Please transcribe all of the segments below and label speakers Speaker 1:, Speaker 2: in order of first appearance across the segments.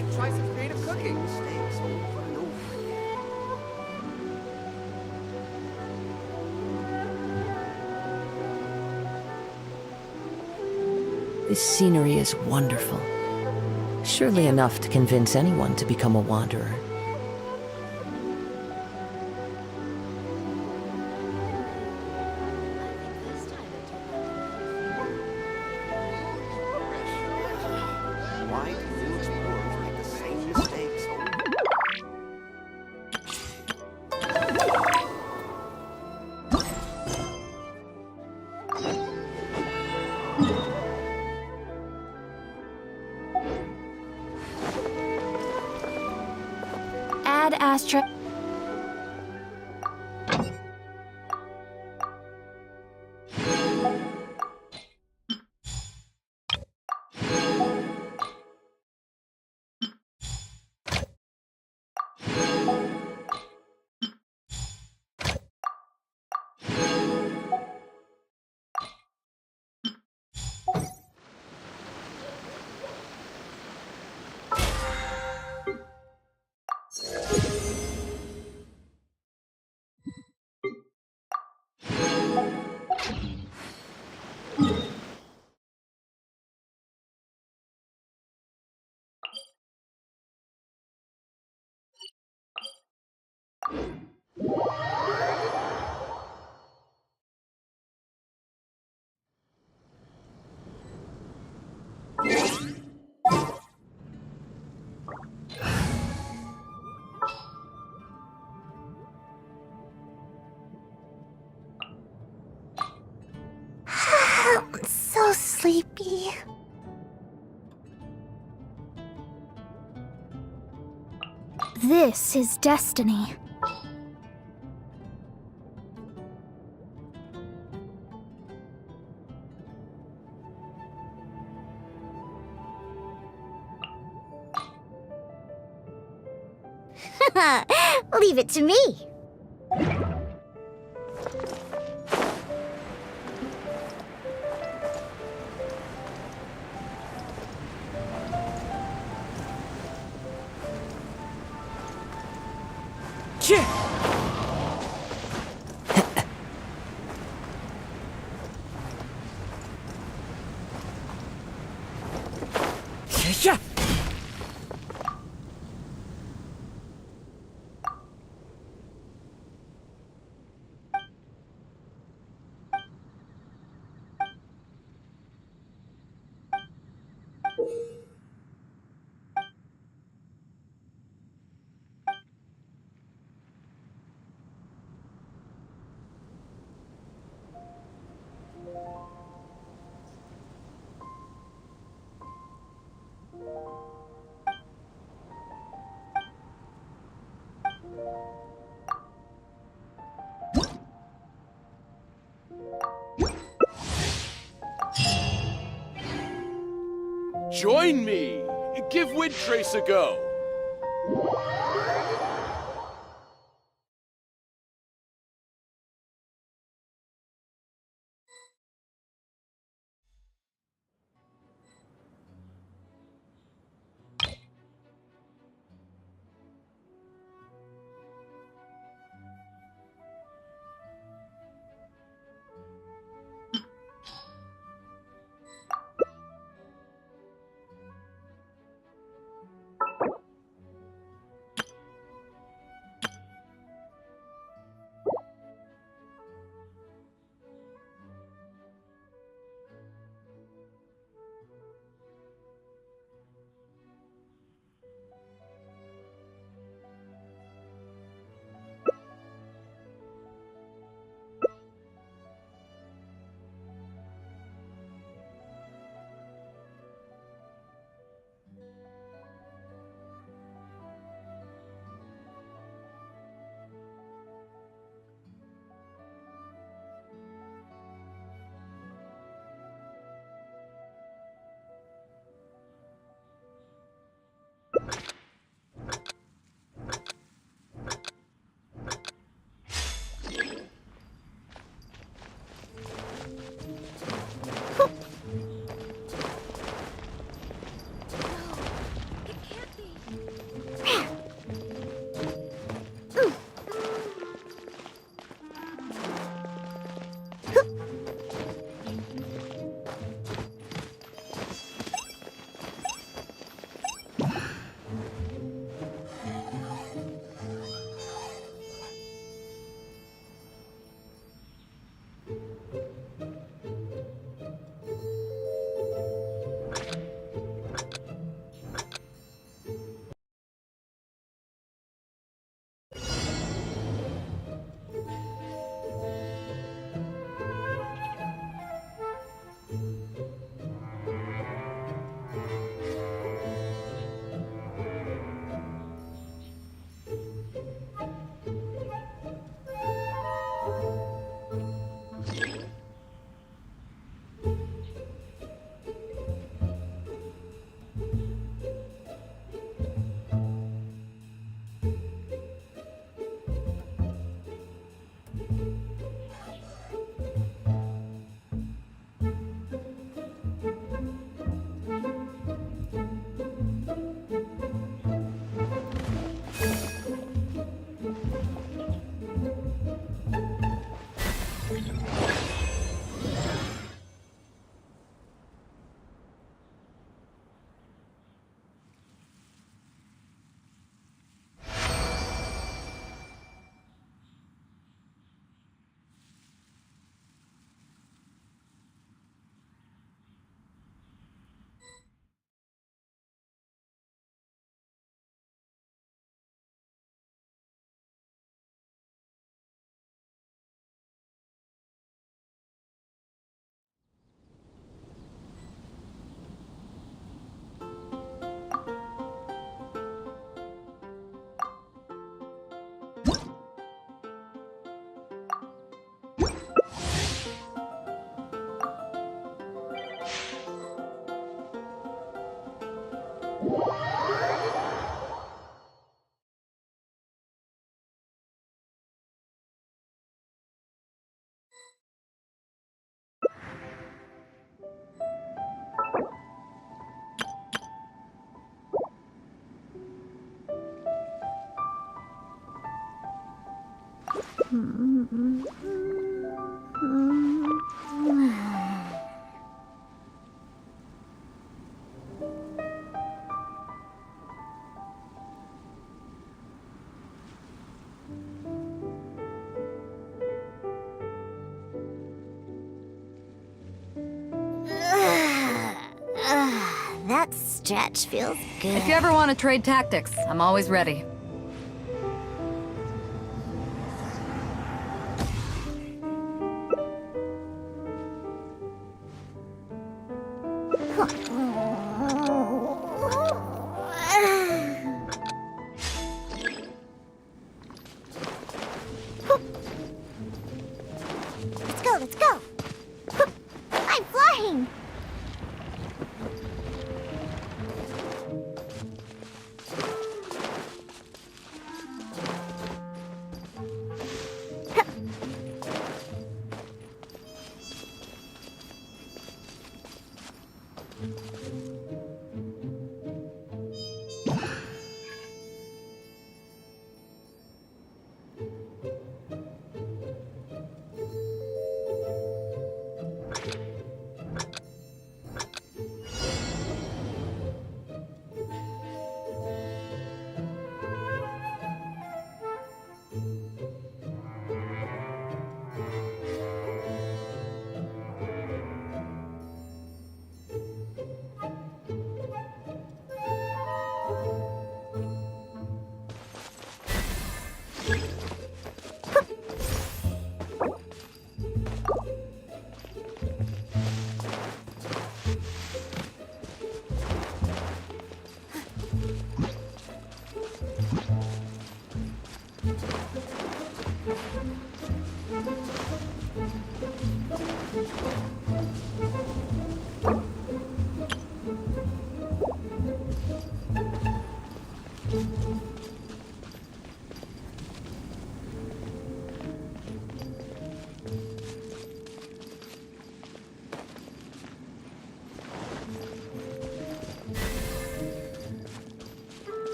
Speaker 1: and try some creative cooking.
Speaker 2: Mistakes over and over again.
Speaker 3: This scenery is wonderful. Surely enough to convince anyone to become a wanderer.
Speaker 2: Why do you explorers make the same mistakes over and over?
Speaker 4: Ad Astra.
Speaker 5: I'm so sleepy. This is destiny. Leave it to me.
Speaker 6: Join me! Give Windtrace a go!
Speaker 5: That stretch feels good.
Speaker 4: If you ever want to trade tactics, I'm always ready.
Speaker 5: Let's go, let's go. I'm flying.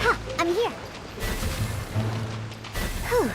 Speaker 5: Ha! I'm here. Whew.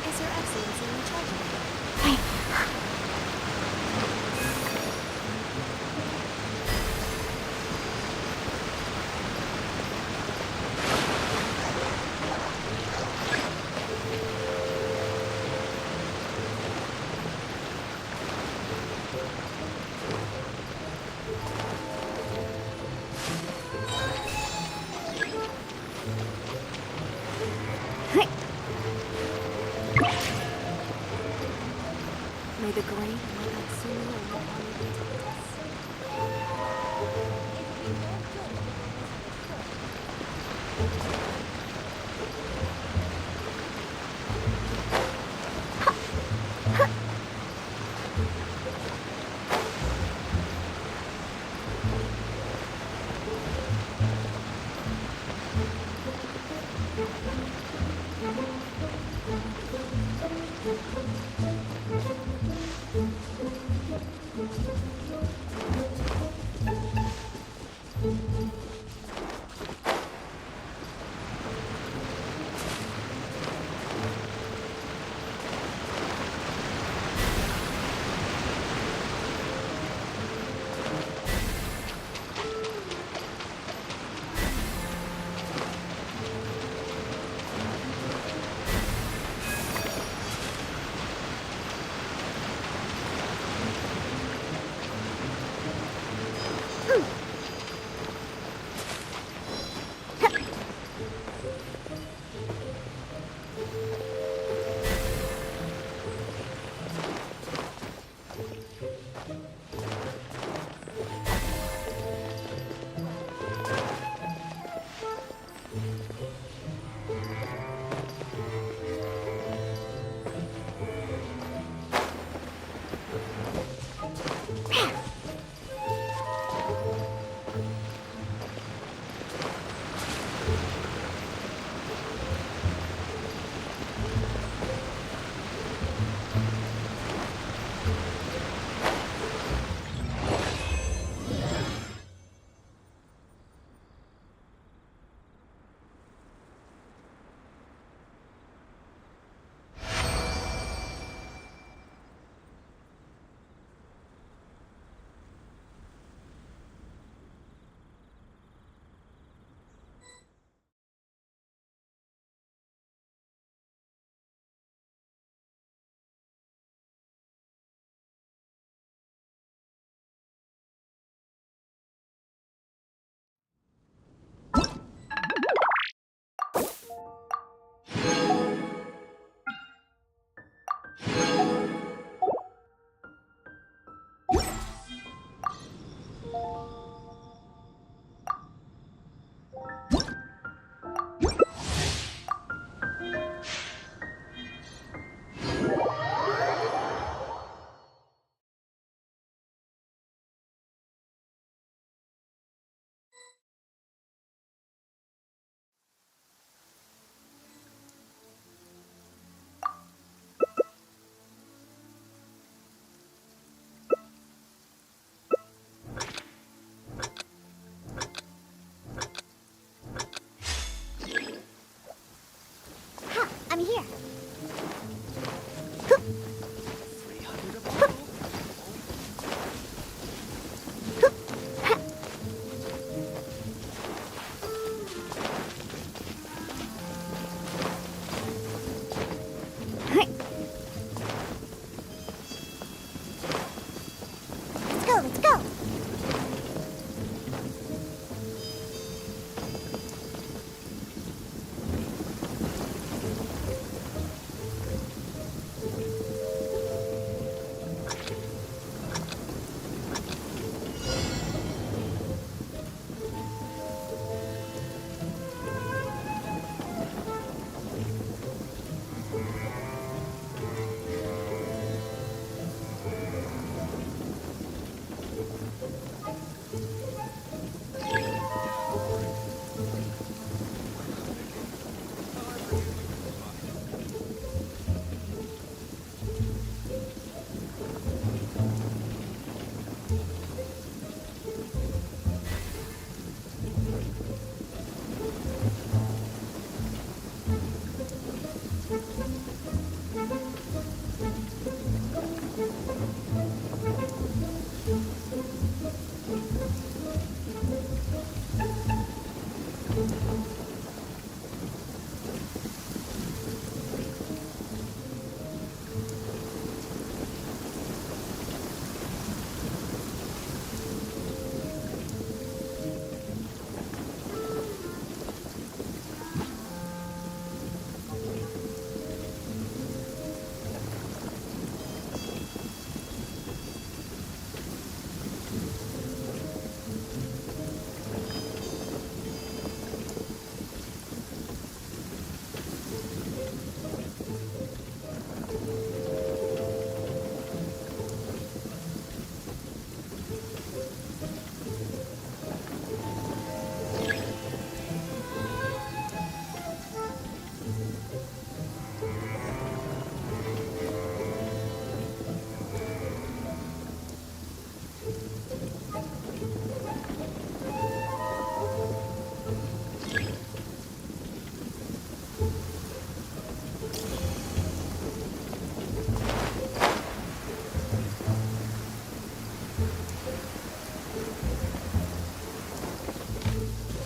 Speaker 5: Is Your Excellency in charge of it? May the grain and the consuming oil upon you protect us.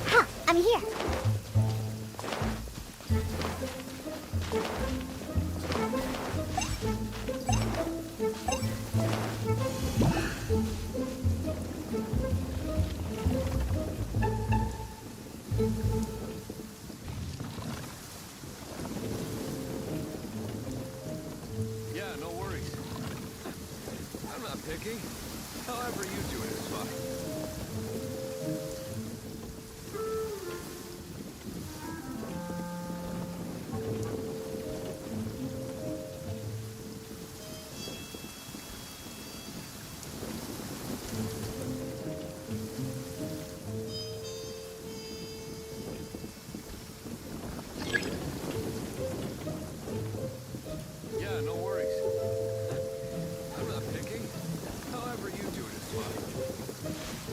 Speaker 5: Huh, I'm here.
Speaker 6: Yeah, no worries. I'm not picky. However you do it is fine. Yeah, no worries. I'm not picky. However you do it is fine.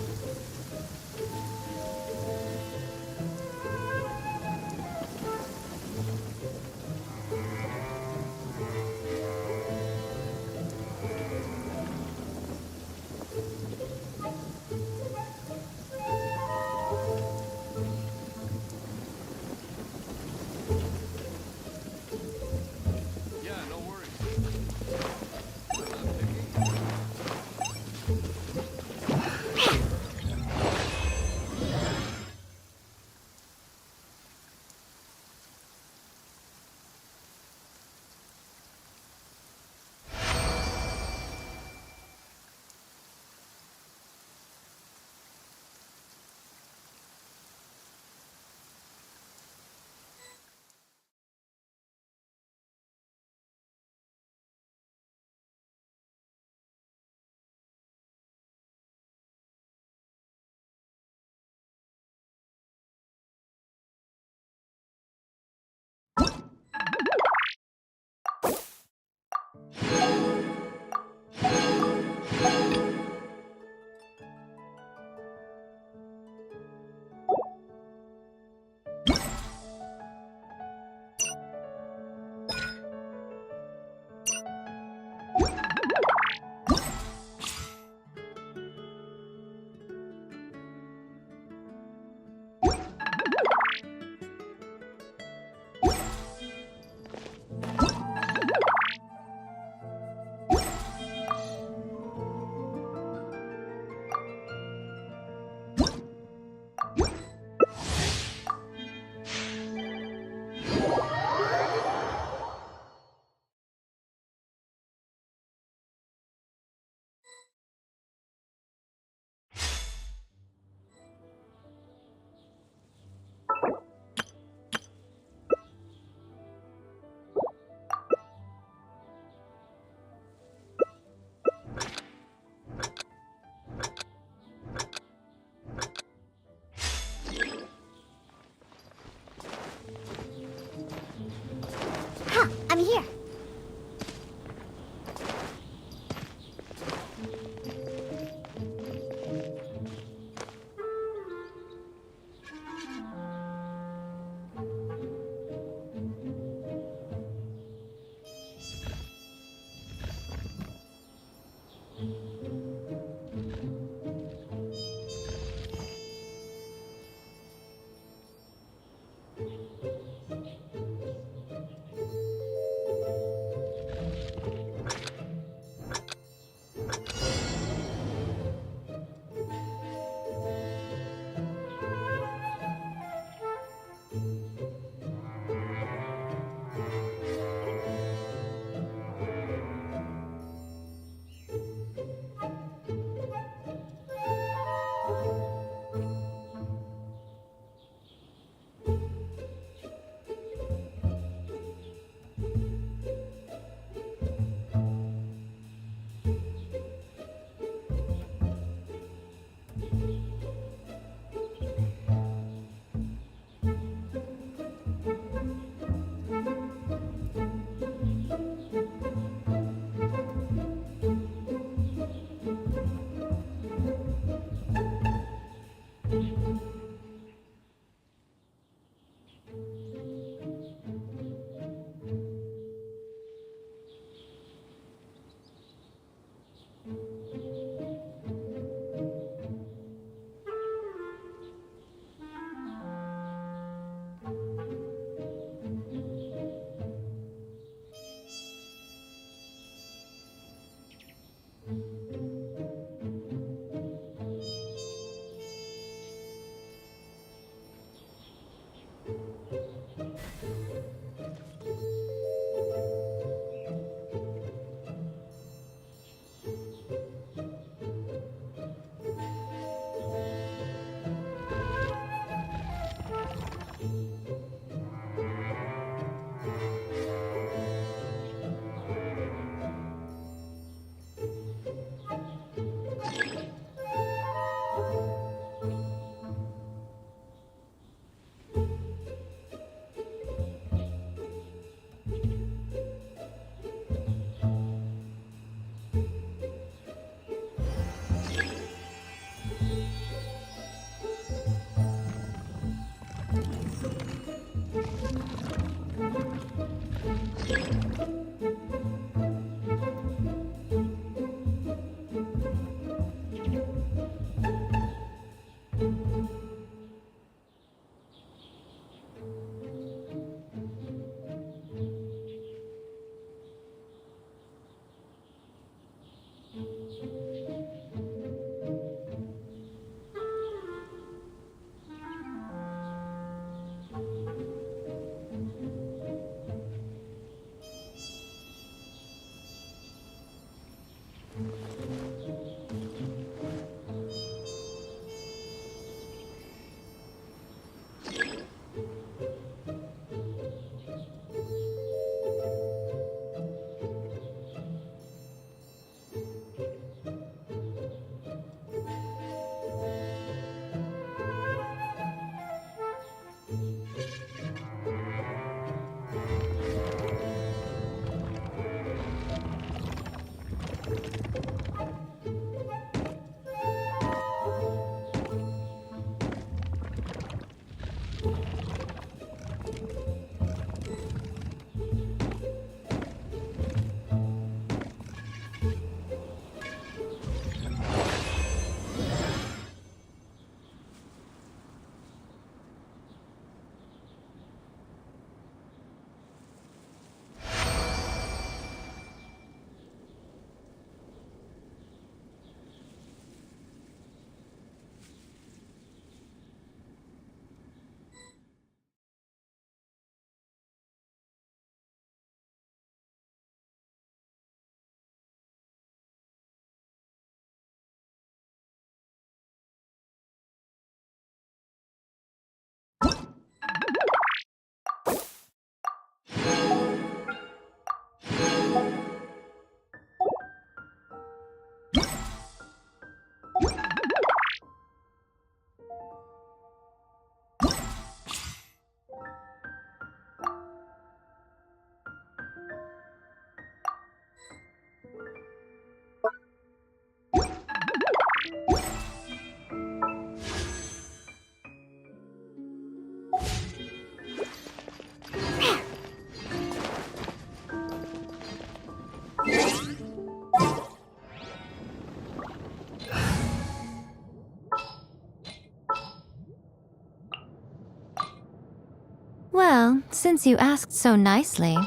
Speaker 5: Well, since you asked so nicely.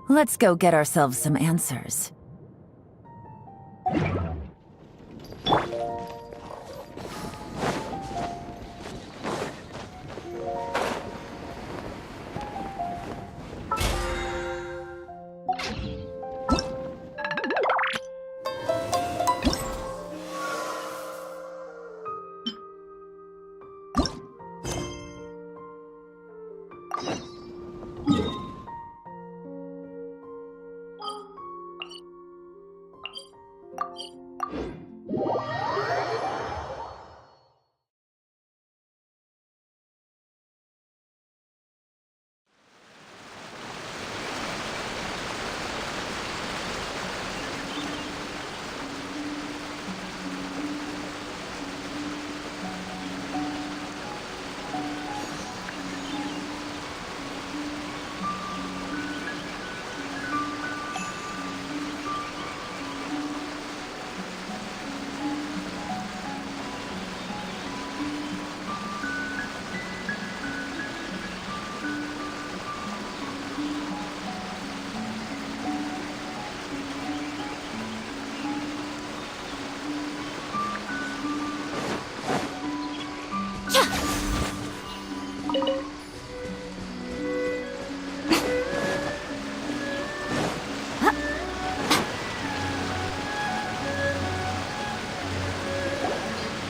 Speaker 1: Let's go get ourselves some answers.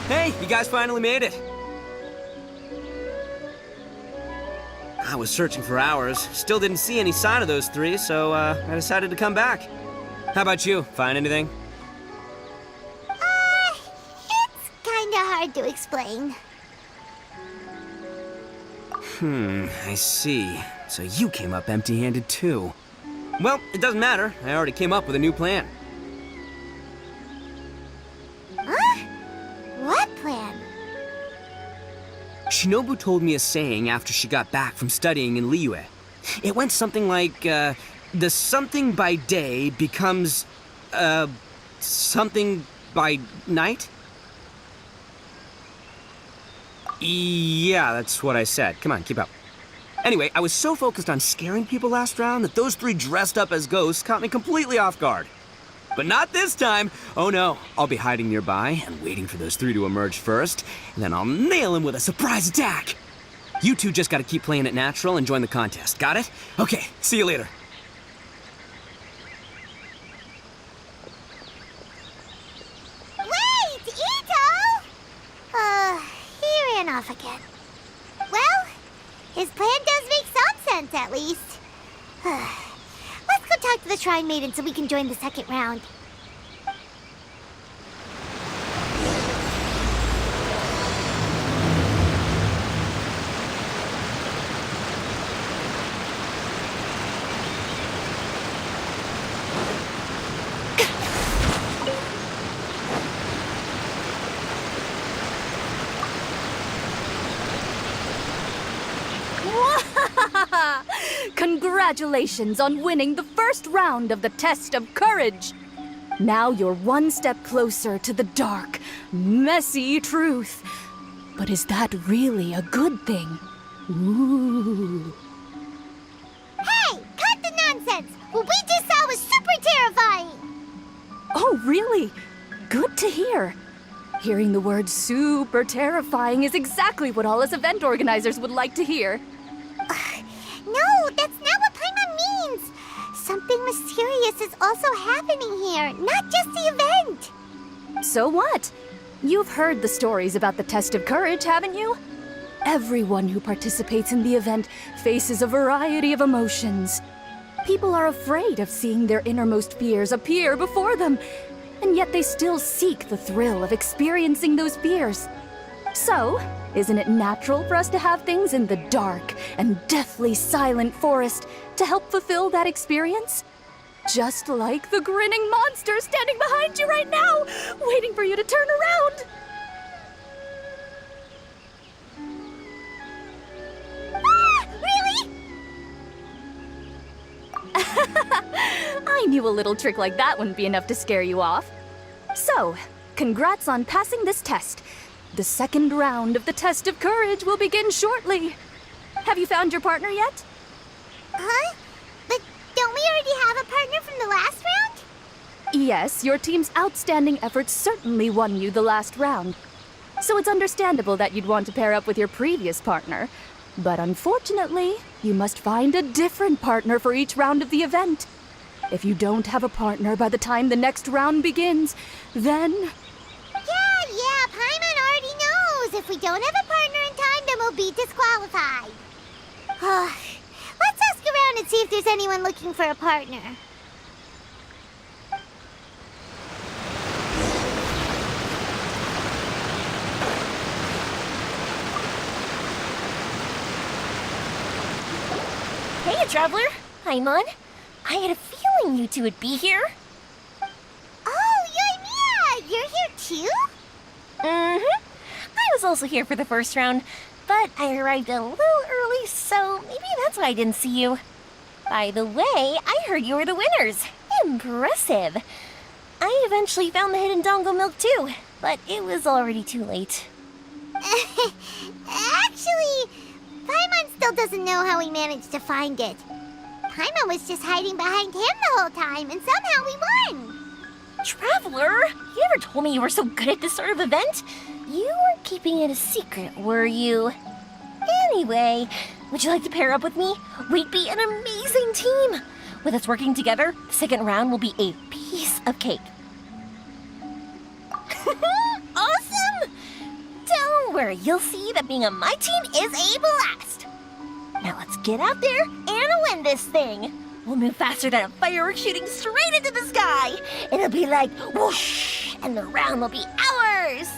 Speaker 7: Hey, you guys finally made it. I was searching for hours, still didn't see any sign of those three, so I decided to come back. How about you? Find anything?
Speaker 5: It's kinda hard to explain.
Speaker 7: I see. So you came up empty-handed too. Well, it doesn't matter. I already came up with a new plan.
Speaker 5: Huh? What plan?
Speaker 7: Shinobu told me a saying after she got back from studying in Liyue. It went something like, the something by day becomes, something by night? Yeah, that's what I said. Come on, keep up. Anyway, I was so focused on scaring people last round that those three dressed up as ghosts caught me completely off guard. But not this time. Oh no, I'll be hiding nearby and waiting for those three to emerge first, and then I'll nail them with a surprise attack. You two just gotta keep playing it natural and join the contest. Got it? Okay, see you later.
Speaker 5: Wait, Ito! He ran off again. Well, his plan does make some sense, at least. Let's go talk to the Shrine Maiden so we can join the second round.
Speaker 4: Congratulations on winning the first round of the test of courage. Now you're one step closer to the dark, messy truth. But is that really a good thing? Ooh.
Speaker 5: Hey, cut the nonsense! What we just saw was super terrifying!
Speaker 4: Oh, really? Good to hear. Hearing the word super terrifying is exactly what all us event organizers would like to hear.
Speaker 5: No, that's not what Paimon means! Something mysterious is also happening here, not just the event!
Speaker 4: So what? You've heard the stories about the test of courage, haven't you? Everyone who participates in the event faces a variety of emotions. People are afraid of seeing their innermost fears appear before them, and yet they still seek the thrill of experiencing those fears. So, isn't it natural for us to have things in the dark and deathly silent forest to help fulfill that experience? Just like the grinning monster standing behind you right now, waiting for you to turn around.
Speaker 5: Ah, really?
Speaker 4: I knew a little trick like that wouldn't be enough to scare you off. So, congrats on passing this test. The second round of the test of courage will begin shortly. Have you found your partner yet?
Speaker 5: Huh? But don't we already have a partner from the last round?
Speaker 4: Yes, your team's outstanding efforts certainly won you the last round. So it's understandable that you'd want to pair up with your previous partner. But unfortunately, you must find a different partner for each round of the event. If you don't have a partner by the time the next round begins, then...
Speaker 5: Yeah, Paimon already knows. If we don't have a partner in time, then we'll be disqualified. Let's ask around and see if there's anyone looking for a partner.
Speaker 8: Hey, Traveler. Paimon. I had a feeling you two would be here.
Speaker 5: Oh, Yoimiya! You're here too?
Speaker 8: Mm-hmm. I was also here for the first round, but I arrived a little early, so maybe that's why I didn't see you. By the way, I heard you were the winners. Impressive. I eventually found the hidden Dongo milk too, but it was already too late.
Speaker 5: Actually, Paimon still doesn't know how we managed to find it. Paimon was just hiding behind him the whole time, and somehow we won.
Speaker 8: Traveler, you never told me you were so good at this sort of event. You weren't keeping it a secret, were you? Anyway, would you like to pair up with me? We'd be an amazing team. With us working together, the second round will be a piece of cake. Awesome! Don't worry, you'll see that being on my team is a blast. Now let's get out there and win this thing. We'll move faster than a firework shooting straight into the sky. It'll be like whoosh, and the round will be ours.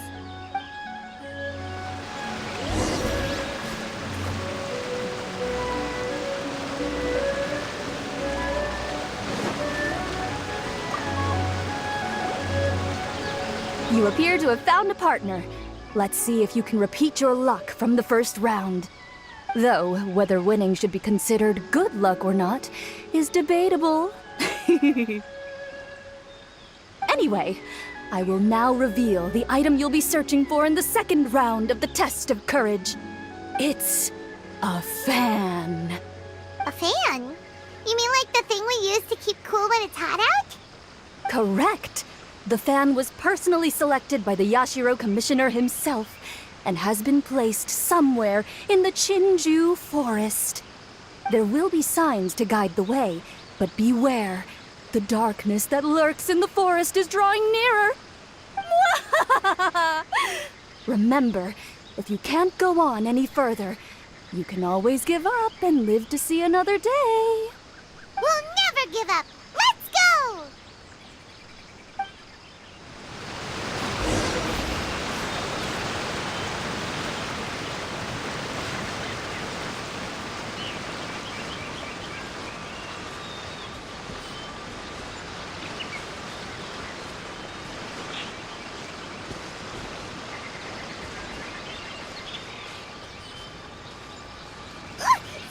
Speaker 4: You appear to have found a partner. Let's see if you can repeat your luck from the first round. Though, whether winning should be considered good luck or not is debatable. Anyway, I will now reveal the item you'll be searching for in the second round of the test of courage. It's a fan.
Speaker 5: A fan? You mean like the thing we use to keep cool when it's hot out?
Speaker 4: Correct. The fan was personally selected by the Yashiro Commissioner himself and has been placed somewhere in the Chinju Forest. There will be signs to guide the way, but beware. The darkness that lurks in the forest is drawing nearer. Remember, if you can't go on any further, you can always give up and live to see another day.
Speaker 5: We'll never give up. Let's go!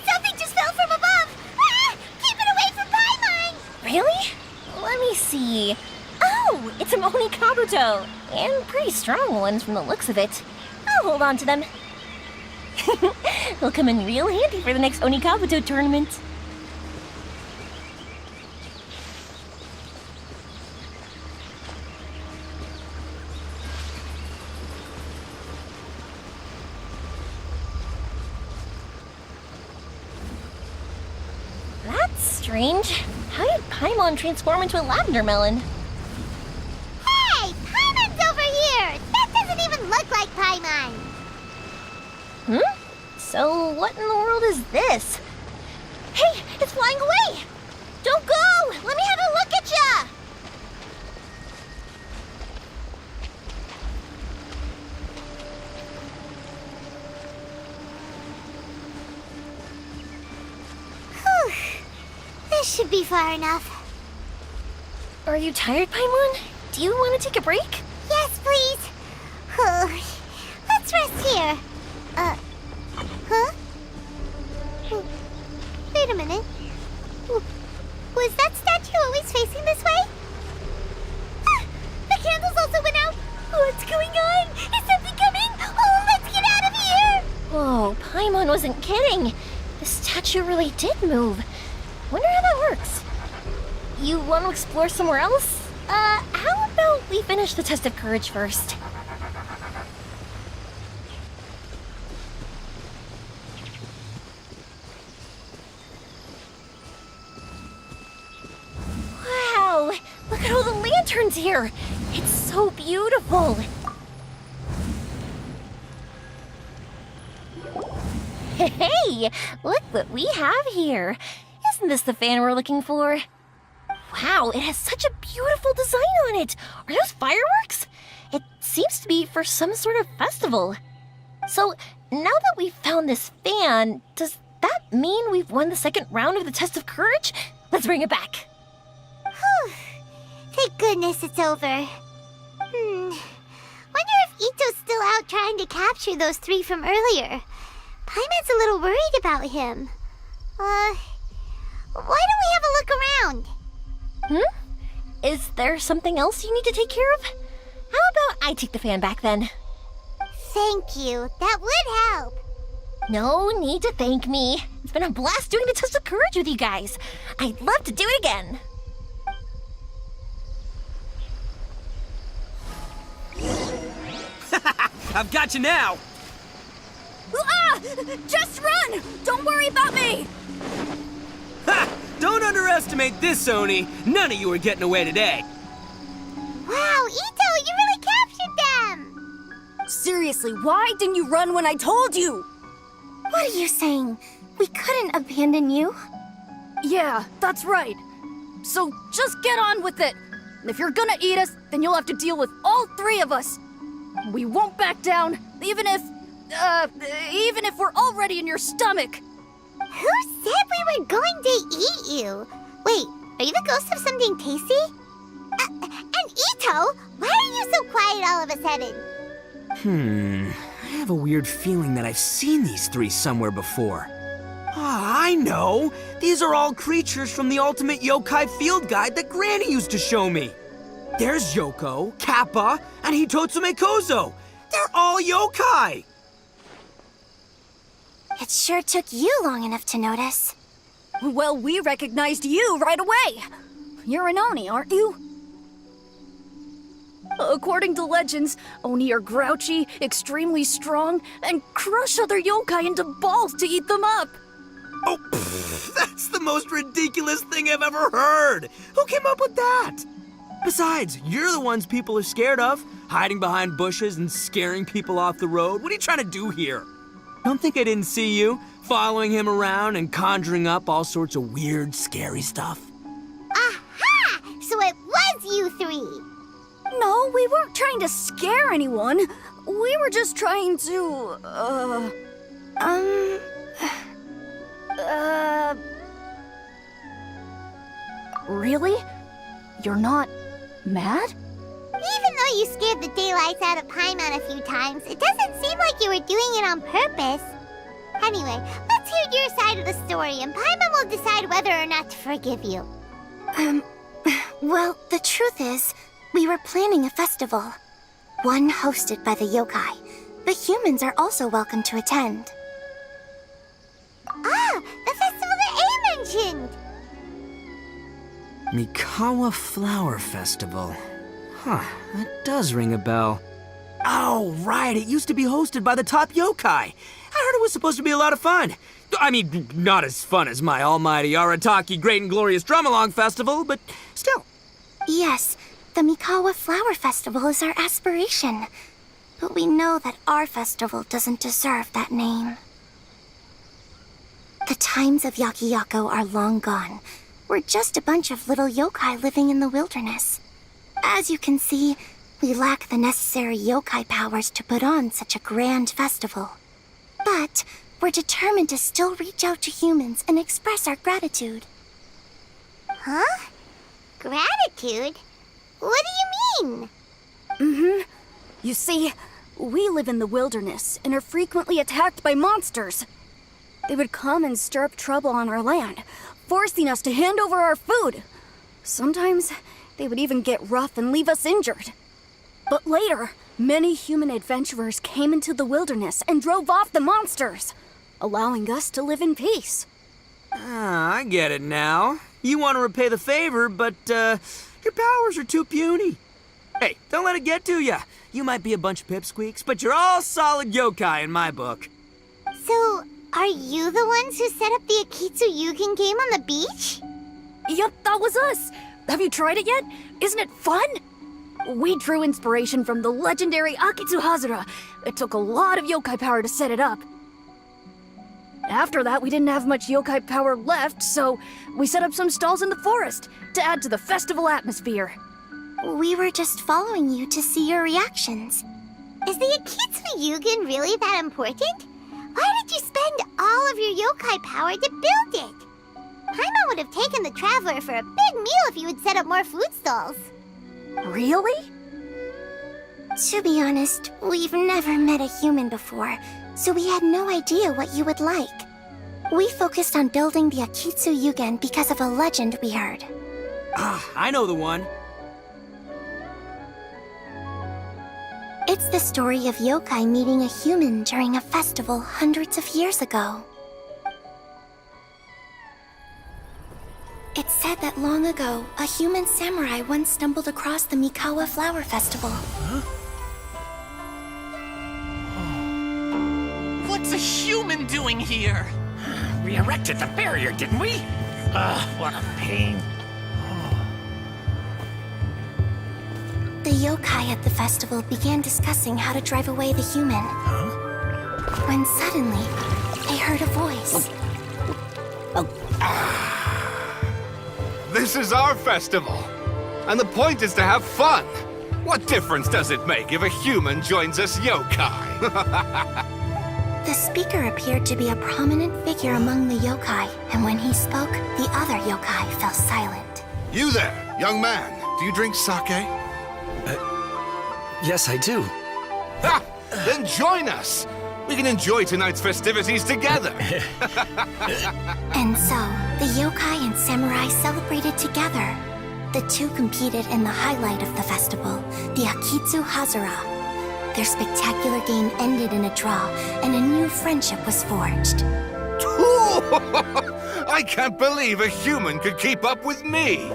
Speaker 5: Something just fell from above! Ah! Keep it away from Paimon!
Speaker 8: Really? Let me see. Oh, it's a Oni Kabuto. And pretty strong ones from the looks of it. I'll hold on to them. They'll come in real handy for the next Oni Kabuto tournament. That's strange. How did Paimon transform into a lavender melon?
Speaker 5: Hey! Paimon's over here! That doesn't even look like Paimon!
Speaker 8: So what in the world is this? Hey, it's flying away! Don't go! Let me have a look at ya!
Speaker 5: Whew. This should be far enough.
Speaker 8: Are you tired, Paimon? Do you want to take a break?
Speaker 5: Yes, please. Let's rest here. Huh? Wait a minute. Was that statue always facing this way? Ah, the candles also went out. What's going on? Is something coming?
Speaker 8: Paimon wasn't kidding. The statue really did move. Wonder how that works. You want to explore somewhere else? How about we finish the test of courage first? Wow! Look at all the lanterns here! It's so beautiful! Hey! Look what we have here! Isn't this the fan we're looking for? Wow, it has such a beautiful design on it! Are those fireworks? It seems to be for some sort of festival. So, now that we've found this fan, does that mean we've won the second round of the test of courage? Let's bring it back.
Speaker 5: Whew. Thank goodness it's over. Wonder if Ito's still out trying to capture those 3 from earlier. Paimon's a little worried about him. Why don't we have a look around?
Speaker 8: Is there something else you need to take care of? How about I take the fan back then?
Speaker 5: Thank you. That would help.
Speaker 8: No need to thank me. It's been a blast doing the test of courage with you guys. I'd love to do it again.
Speaker 7: I've got you now!
Speaker 4: Ah! Just run! Don't worry about me!
Speaker 7: Ha! Don't underestimate this, Oni. None of you are getting away today.
Speaker 5: Wow, Ito, you really captured them!
Speaker 4: Seriously, why didn't you run when I told you?
Speaker 5: What are you saying? We couldn't abandon you?
Speaker 4: Yeah, that's right. So just get on with it. If you're gonna eat us, then you'll have to deal with all 3 of us. We won't back down, even if we're already in your stomach.
Speaker 5: Who said we were going to eat you? Wait, are you the ghost of something tasty? And Ito, why are you so quiet all of a sudden?
Speaker 7: I have a weird feeling that I've seen these 3 somewhere before. Ah, I know! These are all creatures from the Ultimate Yokai Field Guide that Granny used to show me. There's Yoko, Kappa, and Hitotsume Kozo. They're all yokai!
Speaker 5: It sure took you long enough to notice.
Speaker 4: Well, we recognized you right away. You're an Oni, aren't you? According to legends, Oni are grouchy, extremely strong, and crush other yokai into balls to eat them up.
Speaker 7: Oh, that's the most ridiculous thing I've ever heard! Who came up with that? Besides, you're the ones people are scared of, hiding behind bushes and scaring people off the road. What are you trying to do here? Don't think I didn't see you, following him around and conjuring up all sorts of weird, scary stuff.
Speaker 5: Aha! So it was you 3!
Speaker 4: No, we weren't trying to scare anyone. We were just trying to, Really? You're not mad?
Speaker 5: Even though you scared the daylights out of Paimon a few times, it doesn't seem like you were doing it on purpose. Anyway, let's hear your side of the story, and Paimon will decide whether or not to forgive you. Well, the truth is, we were planning a festival. One hosted by the yokai, but humans are also welcome to attend. Ah, the festival that A mentioned!
Speaker 7: Mikawa Flower Festival. Huh, that does ring a bell. Oh, right, it used to be hosted by the top yokai. I heard it was supposed to be a lot of fun. I mean, not as fun as my almighty Arataki Great and Glorious Drum-Along Festival, but still.
Speaker 5: Yes, the Mikawa Flower Festival is our aspiration. But we know that our festival doesn't deserve that name. The times of Yakiyako are long gone. We're just a bunch of little yokai living in the wilderness. As you can see, we lack the necessary yokai powers to put on such a grand festival. But we're determined to still reach out to humans and express our gratitude. Huh? Gratitude? What do you mean?
Speaker 4: You see, we live in the wilderness and are frequently attacked by monsters. They would come and stir up trouble on our land, forcing us to hand over our food. Sometimes they would even get rough and leave us injured. But later, many human adventurers came into the wilderness and drove off the monsters. allowing us to live in peace.
Speaker 7: Ah, I get it now. You want to repay the favor, but, your powers are too puny. Hey, don't let it get to ya. You might be a bunch of pipsqueaks, but you're all solid yokai in my book.
Speaker 5: So, are you the ones who set up the Akitsu Yugen game on the beach?
Speaker 4: Yep, that was us. Have you tried it yet? Isn't it fun? We drew inspiration from the legendary Akitsu Hazara. It took a lot of yokai power to set it up. After that, we didn't have much yokai power left, so we set up some stalls in the forest to add to the festival atmosphere.
Speaker 5: We were just following you to see your reactions. Is the Akitsu Yugen really that important? Why did you spend all of your yokai power to build it? Paimon would have taken the Traveler for a big meal if you had set up more food stalls.
Speaker 4: Really?
Speaker 5: To be honest, we've never met a human before, so we had no idea what you would like. We focused on building the Akitsu Yugen because of a legend we heard.
Speaker 7: Ah, I know the one.
Speaker 5: It's the story of yokai meeting a human during a festival hundreds of years ago. It's said that long ago, a human samurai once stumbled across the Mikawa Flower Festival.
Speaker 9: What's a human doing here? We erected the barrier, didn't we? What a pain.
Speaker 5: The yokai at the festival began discussing how to drive away the human. When suddenly, they heard a voice.
Speaker 6: This is our festival. And the point is to have fun. What difference does it make if a human joins us yokai?
Speaker 5: The speaker appeared to be a prominent figure among the yokai, and when he spoke, the other yokai fell silent.
Speaker 6: You there, young man. Do you drink sake?
Speaker 10: Yes, I do.
Speaker 6: Ha! Then join us. We can enjoy tonight's festivities together.
Speaker 5: And so, the yokai and samurai celebrated together. The two competed in the highlight of the festival, the Akitsu Hazara. Their spectacular game ended in a draw, and a new friendship was forged.
Speaker 6: I can't believe a human could keep up with me.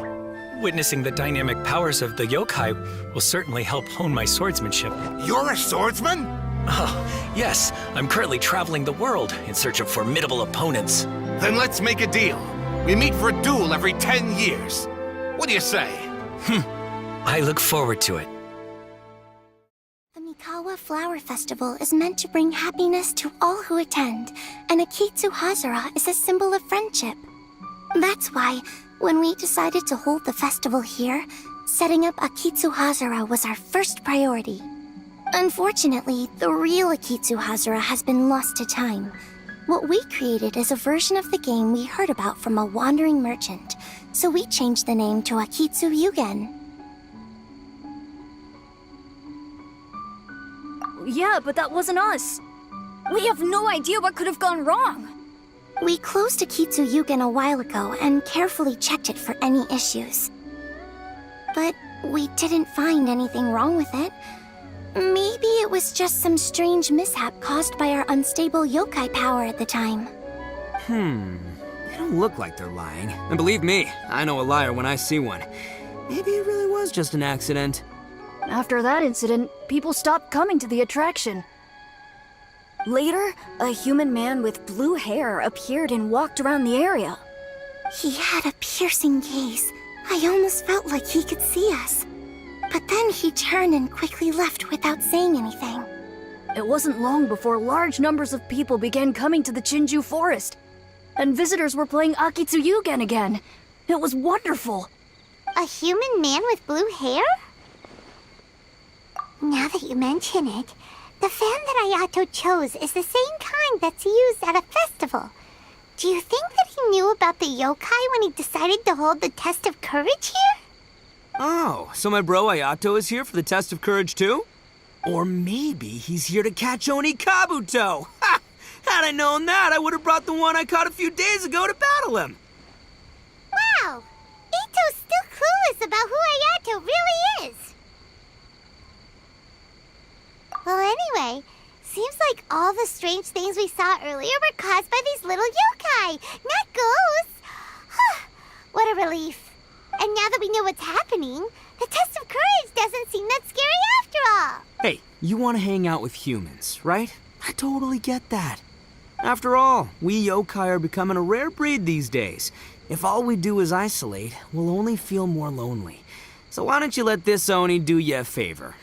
Speaker 10: Witnessing the dynamic powers of the yokai will certainly help hone my swordsmanship.
Speaker 6: You're a swordsman?
Speaker 10: Oh, yes. I'm currently traveling the world in search of formidable opponents.
Speaker 6: Then let's make a deal. We meet for a duel every 10 years. What do you say?
Speaker 10: I look forward to it.
Speaker 5: The Mikawa Flower Festival is meant to bring happiness to all who attend, and Akitsu Hazara is a symbol of friendship. That's why, when we decided to hold the festival here, setting up Akitsu Hazara was our first priority. Unfortunately, the real Akitsu Hazara has been lost to time. What we created is a version of the game we heard about from a wandering merchant, so we changed the name to Akitsu Yugen.
Speaker 4: Yeah, but that wasn't us. We have no idea what could have gone wrong.
Speaker 5: We closed Akitsu Yugen a while ago and carefully checked it for any issues. But we didn't find anything wrong with it. Maybe it was just some strange mishap caused by our unstable yokai power at the time.
Speaker 7: They don't look like they're lying. And believe me, I know a liar when I see one. Maybe it really was just an accident.
Speaker 4: After that incident, people stopped coming to the attraction. Later, a human man with blue hair appeared and walked around the area.
Speaker 5: He had a piercing gaze. I almost felt like he could see us. But then he turned and quickly left without saying anything.
Speaker 4: It wasn't long before large numbers of people began coming to the Chinju forest, and visitors were playing Akitsu Yugen again. It was wonderful.
Speaker 5: A human man with blue hair? Now that you mention it, the fan that Ayato chose is the same kind that's used at a festival. Do you think that he knew about the yokai when he decided to hold the test of courage here?
Speaker 7: Oh, so my bro Ayato is here for the test of courage too? Or maybe he's here to catch Oni Kabuto! Ha! Had I known that, I would have brought the one I caught a few days ago to battle him!
Speaker 5: Wow! Ito's still clueless about who Ayato really is! Well, anyway, seems like all the strange things we saw earlier were caused by these little yokai, not ghosts. What a relief. And now that we know what's happening, the test of courage doesn't seem that scary after all.
Speaker 7: Hey, you want to hang out with humans, right? I totally get that. After all, we yokai are becoming a rare breed these days. If all we do is isolate, we'll only feel more lonely. So why don't you let this Oni do you a favor,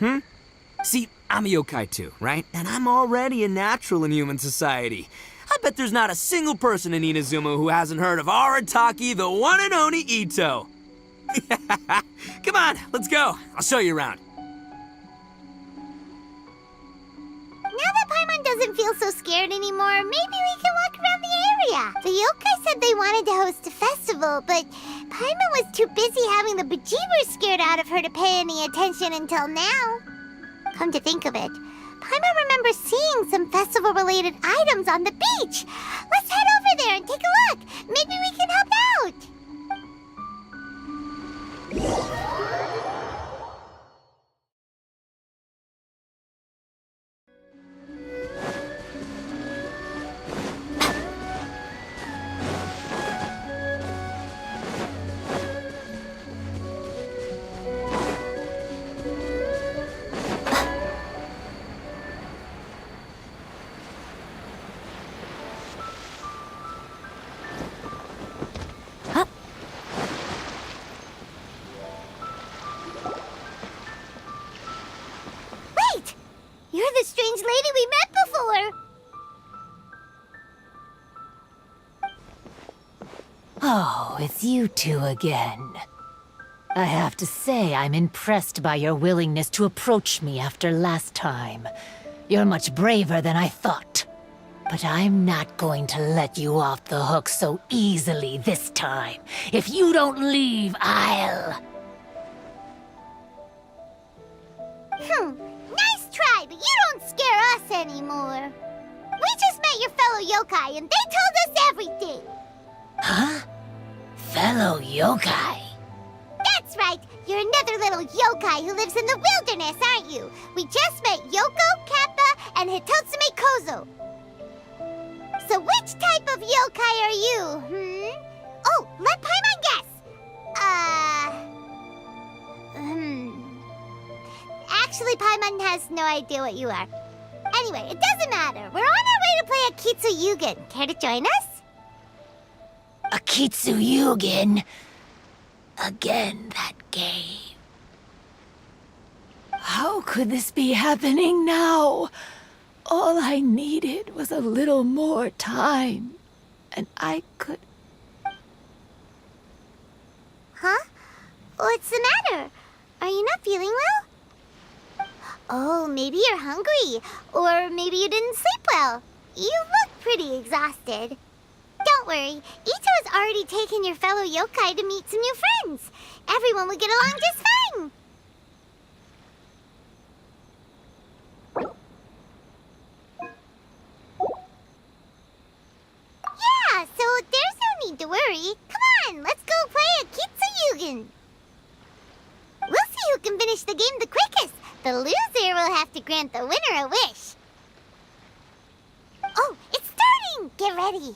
Speaker 7: See, I'm a yokai too, right? And I'm already a natural in human society. I bet there's not a single person in Inazuma who hasn't heard of Arataki, the one and only Ito. Come on, let's go. I'll show you around.
Speaker 5: Now that Paimon doesn't feel so scared anymore, maybe we can walk around the area. The yokai said they wanted to host a festival, but Paimon was too busy having the bejeebers scared out of her to pay any attention until now. Come to think of it, Paimon remembers seeing some festival-related items on the beach. Let's head over there and take a look. Maybe we can help out. Wait! You're the strange lady we met before!
Speaker 1: Oh, it's you two again. I have to say, I'm impressed by your willingness to approach me after last time. You're much braver than I thought. But I'm not going to let you off the hook so easily this time. If you don't leave, I'll...
Speaker 5: Nice try, but you don't scare us anymore. We just met your fellow yokai and they told us everything.
Speaker 1: Huh? Fellow yokai?
Speaker 5: That's right. You're another little yokai who lives in the wilderness, aren't you? We just met Yoko, Kappa, and Hitotsume Kozo. So which type of yokai are you, Oh, let Paimon guess. Actually, Paimon has no idea what you are. Anyway, it doesn't matter. We're on our way to play a Kitsu Yugen. Care to join us?
Speaker 1: Akitsu Yugen. Again, that game. How could this be happening now? All I needed was a little more time, and I could...
Speaker 5: Huh? What's the matter? Are you not feeling well? Oh, maybe you're hungry. Or maybe you didn't sleep well. You look pretty exhausted. Don't worry, Ito has already taken your fellow yokai to meet some new friends. Everyone will get along just fine. Yeah, so there's no need to worry. Come on, let's go play a Kitsu-Yugen. We'll see who can finish the game the quickest. The loser will have to grant the winner a wish. Oh, it's starting! Get ready.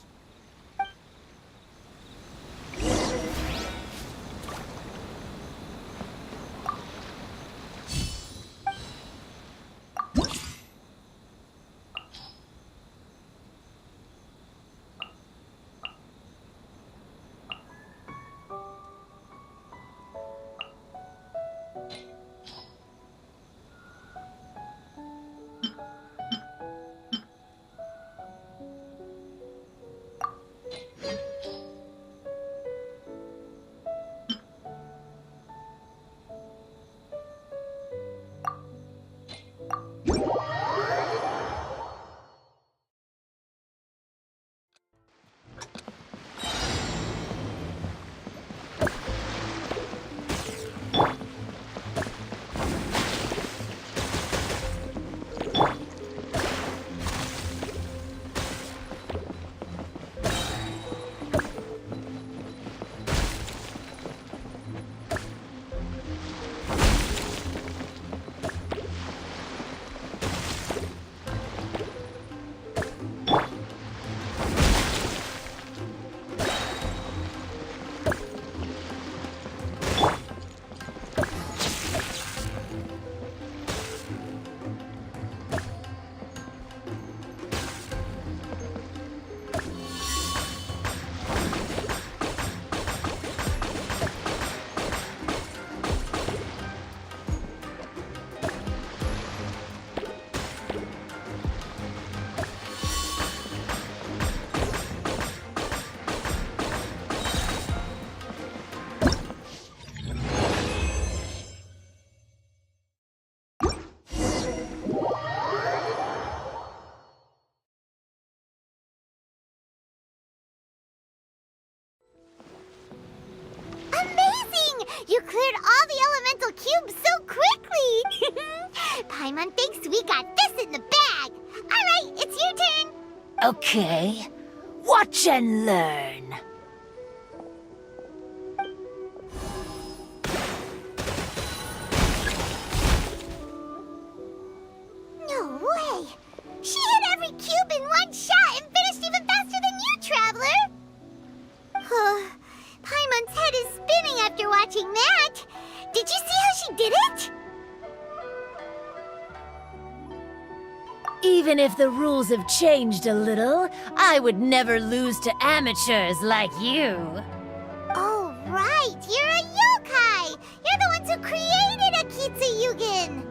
Speaker 5: You cleared all the elemental cubes so quickly! Paimon thinks we got this in the bag! Alright, it's your turn!
Speaker 1: Okay. Watch and learn.
Speaker 5: No way! She hit every cube in one shot and finished even faster than you, Traveler! Paimon's head is spinning after watching that! Did you see how she did it?
Speaker 1: Even if the rules have changed a little, I would never lose to amateurs like you.
Speaker 5: Oh, right! You're a yokai! You're the ones who created Akitsu Yugen!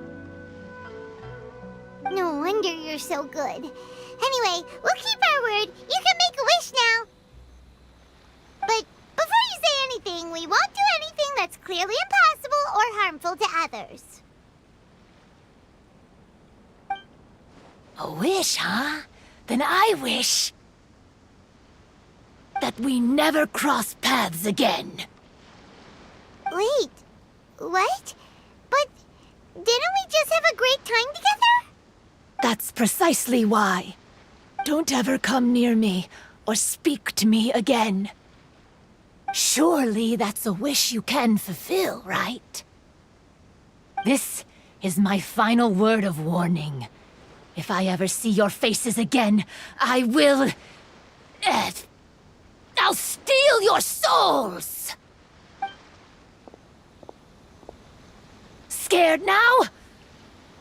Speaker 5: No wonder you're so good. Anyway, we'll keep our word. You can make a wish now. But before you say anything, we won't do anything that's clearly impossible or harmful to others.
Speaker 1: A wish, huh? Then I wish that we never cross paths again.
Speaker 5: Wait, what? But didn't we just have a great time together?
Speaker 1: That's precisely why. Don't ever come near me or speak to me again. Surely that's a wish you can fulfill, right? This is my final word of warning. If I ever see your faces again, I will... I'll steal your souls! Scared now?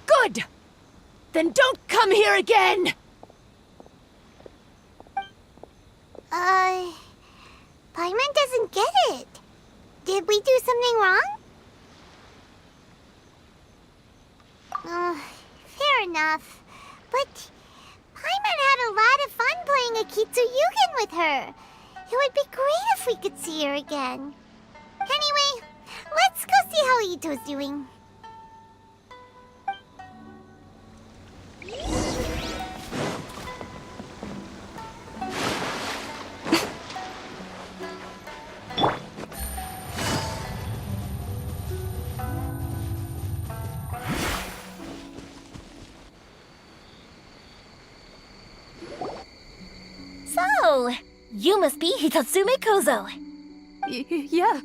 Speaker 1: Good! Then don't come here again!
Speaker 5: Paimon doesn't get it. Did we do something wrong? Fair enough. But Paimon had a lot of fun playing Akitsu Yugen with her. It would be great if we could see her again. Anyway, let's go see how Ito's doing.
Speaker 8: So, you must be Hitatsume Kozo.
Speaker 4: Yeah.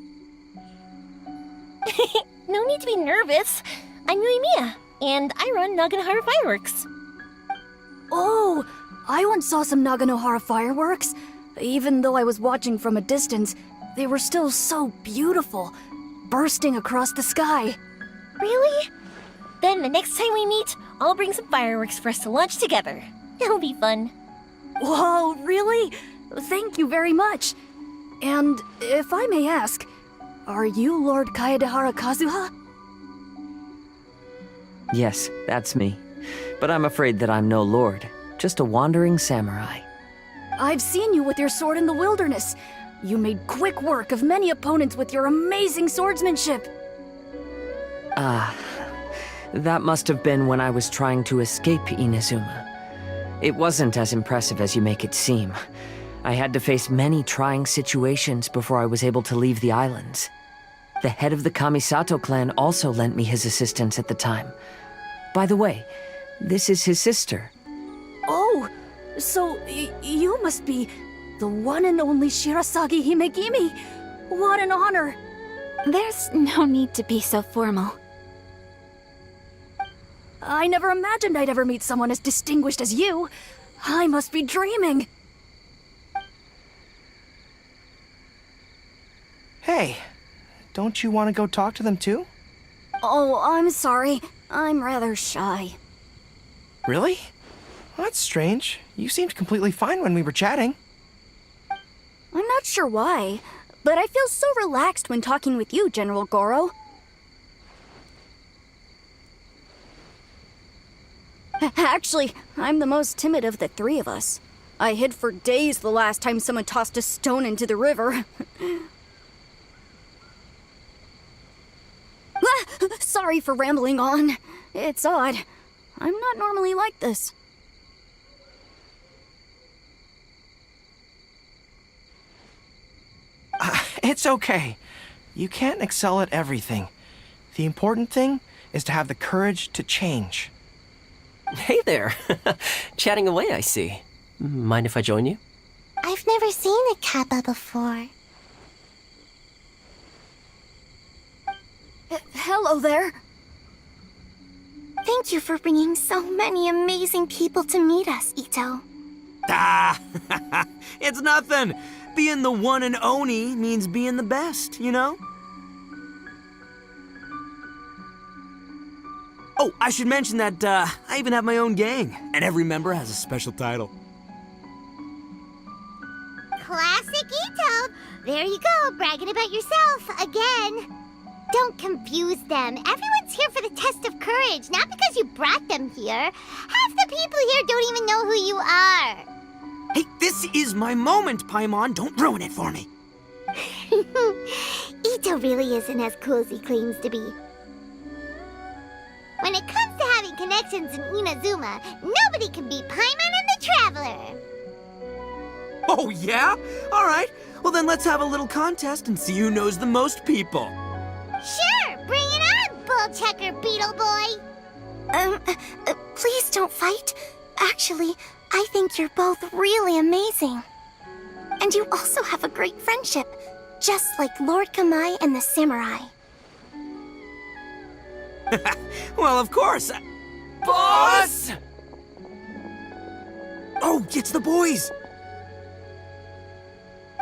Speaker 8: No need to be nervous. I'm Yuimiya, and I run Naganohara Fireworks.
Speaker 4: Oh, I once saw some Naganohara fireworks. Even though I was watching from a distance, they were still so beautiful, bursting across the sky.
Speaker 8: Really? Then the next time we meet, I'll bring some fireworks for us to launch together. It'll be fun.
Speaker 4: Whoa, really? Thank you very much. And if I may ask, are you Lord Kaedehara Kazuha?
Speaker 3: Yes, that's me. But I'm afraid that I'm no lord, just a wandering samurai.
Speaker 4: I've seen you with your sword in the wilderness. You made quick work of many opponents with your amazing swordsmanship.
Speaker 3: That must have been when I was trying to escape Inazuma. It wasn't as impressive as you make it seem. I had to face many trying situations before I was able to leave the islands. The head of the Kamisato clan also lent me his assistance at the time. By the way, this is his sister.
Speaker 4: Oh, so you must be the one and only Shirasagi Himegimi. What an honor.
Speaker 11: There's no need to be so formal.
Speaker 4: I never imagined I'd ever meet someone as distinguished as you. I must be dreaming.
Speaker 12: Hey, don't you want to go talk to them too?
Speaker 4: Oh, I'm sorry. I'm rather shy.
Speaker 12: Really? Well, that's strange. You seemed completely fine when we were chatting.
Speaker 4: I'm not sure why, but I feel so relaxed when talking with you, General Goro. Actually, I'm the most timid of the three of us. I hid for days the last time someone tossed a stone into the river. Sorry for rambling on. It's odd. I'm not normally like this.
Speaker 12: It's okay. You can't excel at everything. The important thing is to have the courage to change.
Speaker 13: Hey there. Chatting away, I see. Mind if I join you?
Speaker 5: I've never seen a Kappa before.
Speaker 4: Hello there.
Speaker 5: Thank you for bringing so many amazing people to meet us, Ito.
Speaker 7: Ah, it's nothing. Being the one and only means being the best, you know? Oh, I should mention that I even have my own gang, and every member has a special title.
Speaker 5: Classic Ito! There you go, bragging about yourself again. Don't confuse them. Everyone's here for the test of courage, not because you brought them here. Half the people here don't even know who you are.
Speaker 7: Hey, this is my moment, Paimon. Don't ruin it for me.
Speaker 5: Ito really isn't as cool as he claims to be. When it comes to having connections in Inazuma, nobody can beat Paimon and the Traveler.
Speaker 7: Oh, yeah? All right. Well, then let's have a little contest and see who knows the most people.
Speaker 5: Sure, bring it on, Bull Checker Beetle Boy.
Speaker 11: Please don't fight. Actually, I think you're both really amazing. And you also have a great friendship, just like Lord Kamai and the Samurai.
Speaker 7: Well, of course. Boss! Oh, it's the boys!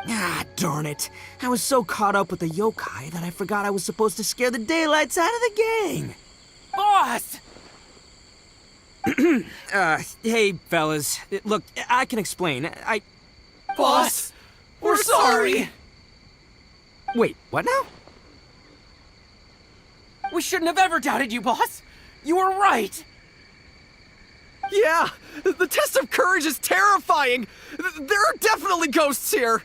Speaker 7: Ah, darn it. I was so caught up with the yokai that I forgot I was supposed to scare the daylights out of the gang.
Speaker 9: Boss!
Speaker 7: Hey, fellas. Look, I can explain.
Speaker 9: Boss! We're sorry!
Speaker 7: Wait, what now?
Speaker 9: We shouldn't have ever doubted you, boss! You were right!
Speaker 12: Yeah, the test of courage is terrifying. There are definitely ghosts here.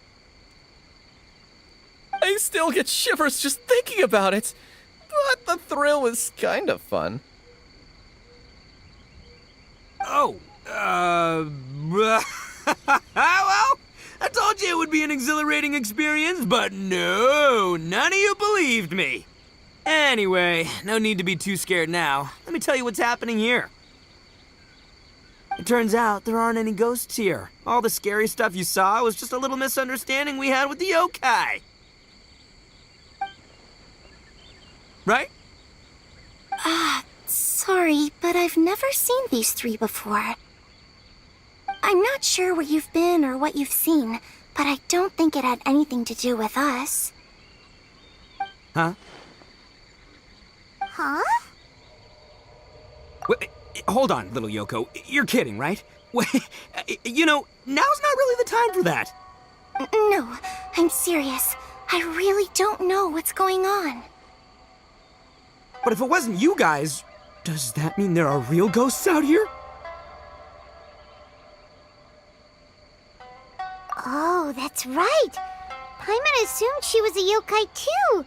Speaker 12: I still get shivers just thinking about it. But the thrill is kind of fun.
Speaker 7: Oh, well, I told you it would be an exhilarating experience, but no, none of you believed me. Anyway, no need to be too scared now. Let me tell you what's happening here. It turns out there aren't any ghosts here. All the scary stuff you saw was just a little misunderstanding we had with the yokai. Right?
Speaker 11: Sorry, but I've never seen these three before. I'm not sure where you've been or what you've seen, but I don't think it had anything to do with us.
Speaker 7: Huh?
Speaker 5: Huh?
Speaker 7: Wait, hold on, little Yoko. You're kidding, right? Wait, you know, now's not really the time for that.
Speaker 11: No, I'm serious. I really don't know what's going on.
Speaker 7: But if it wasn't you guys, does that mean there are real ghosts out here?
Speaker 5: Oh, that's right. Paimon assumed she was a yokai too.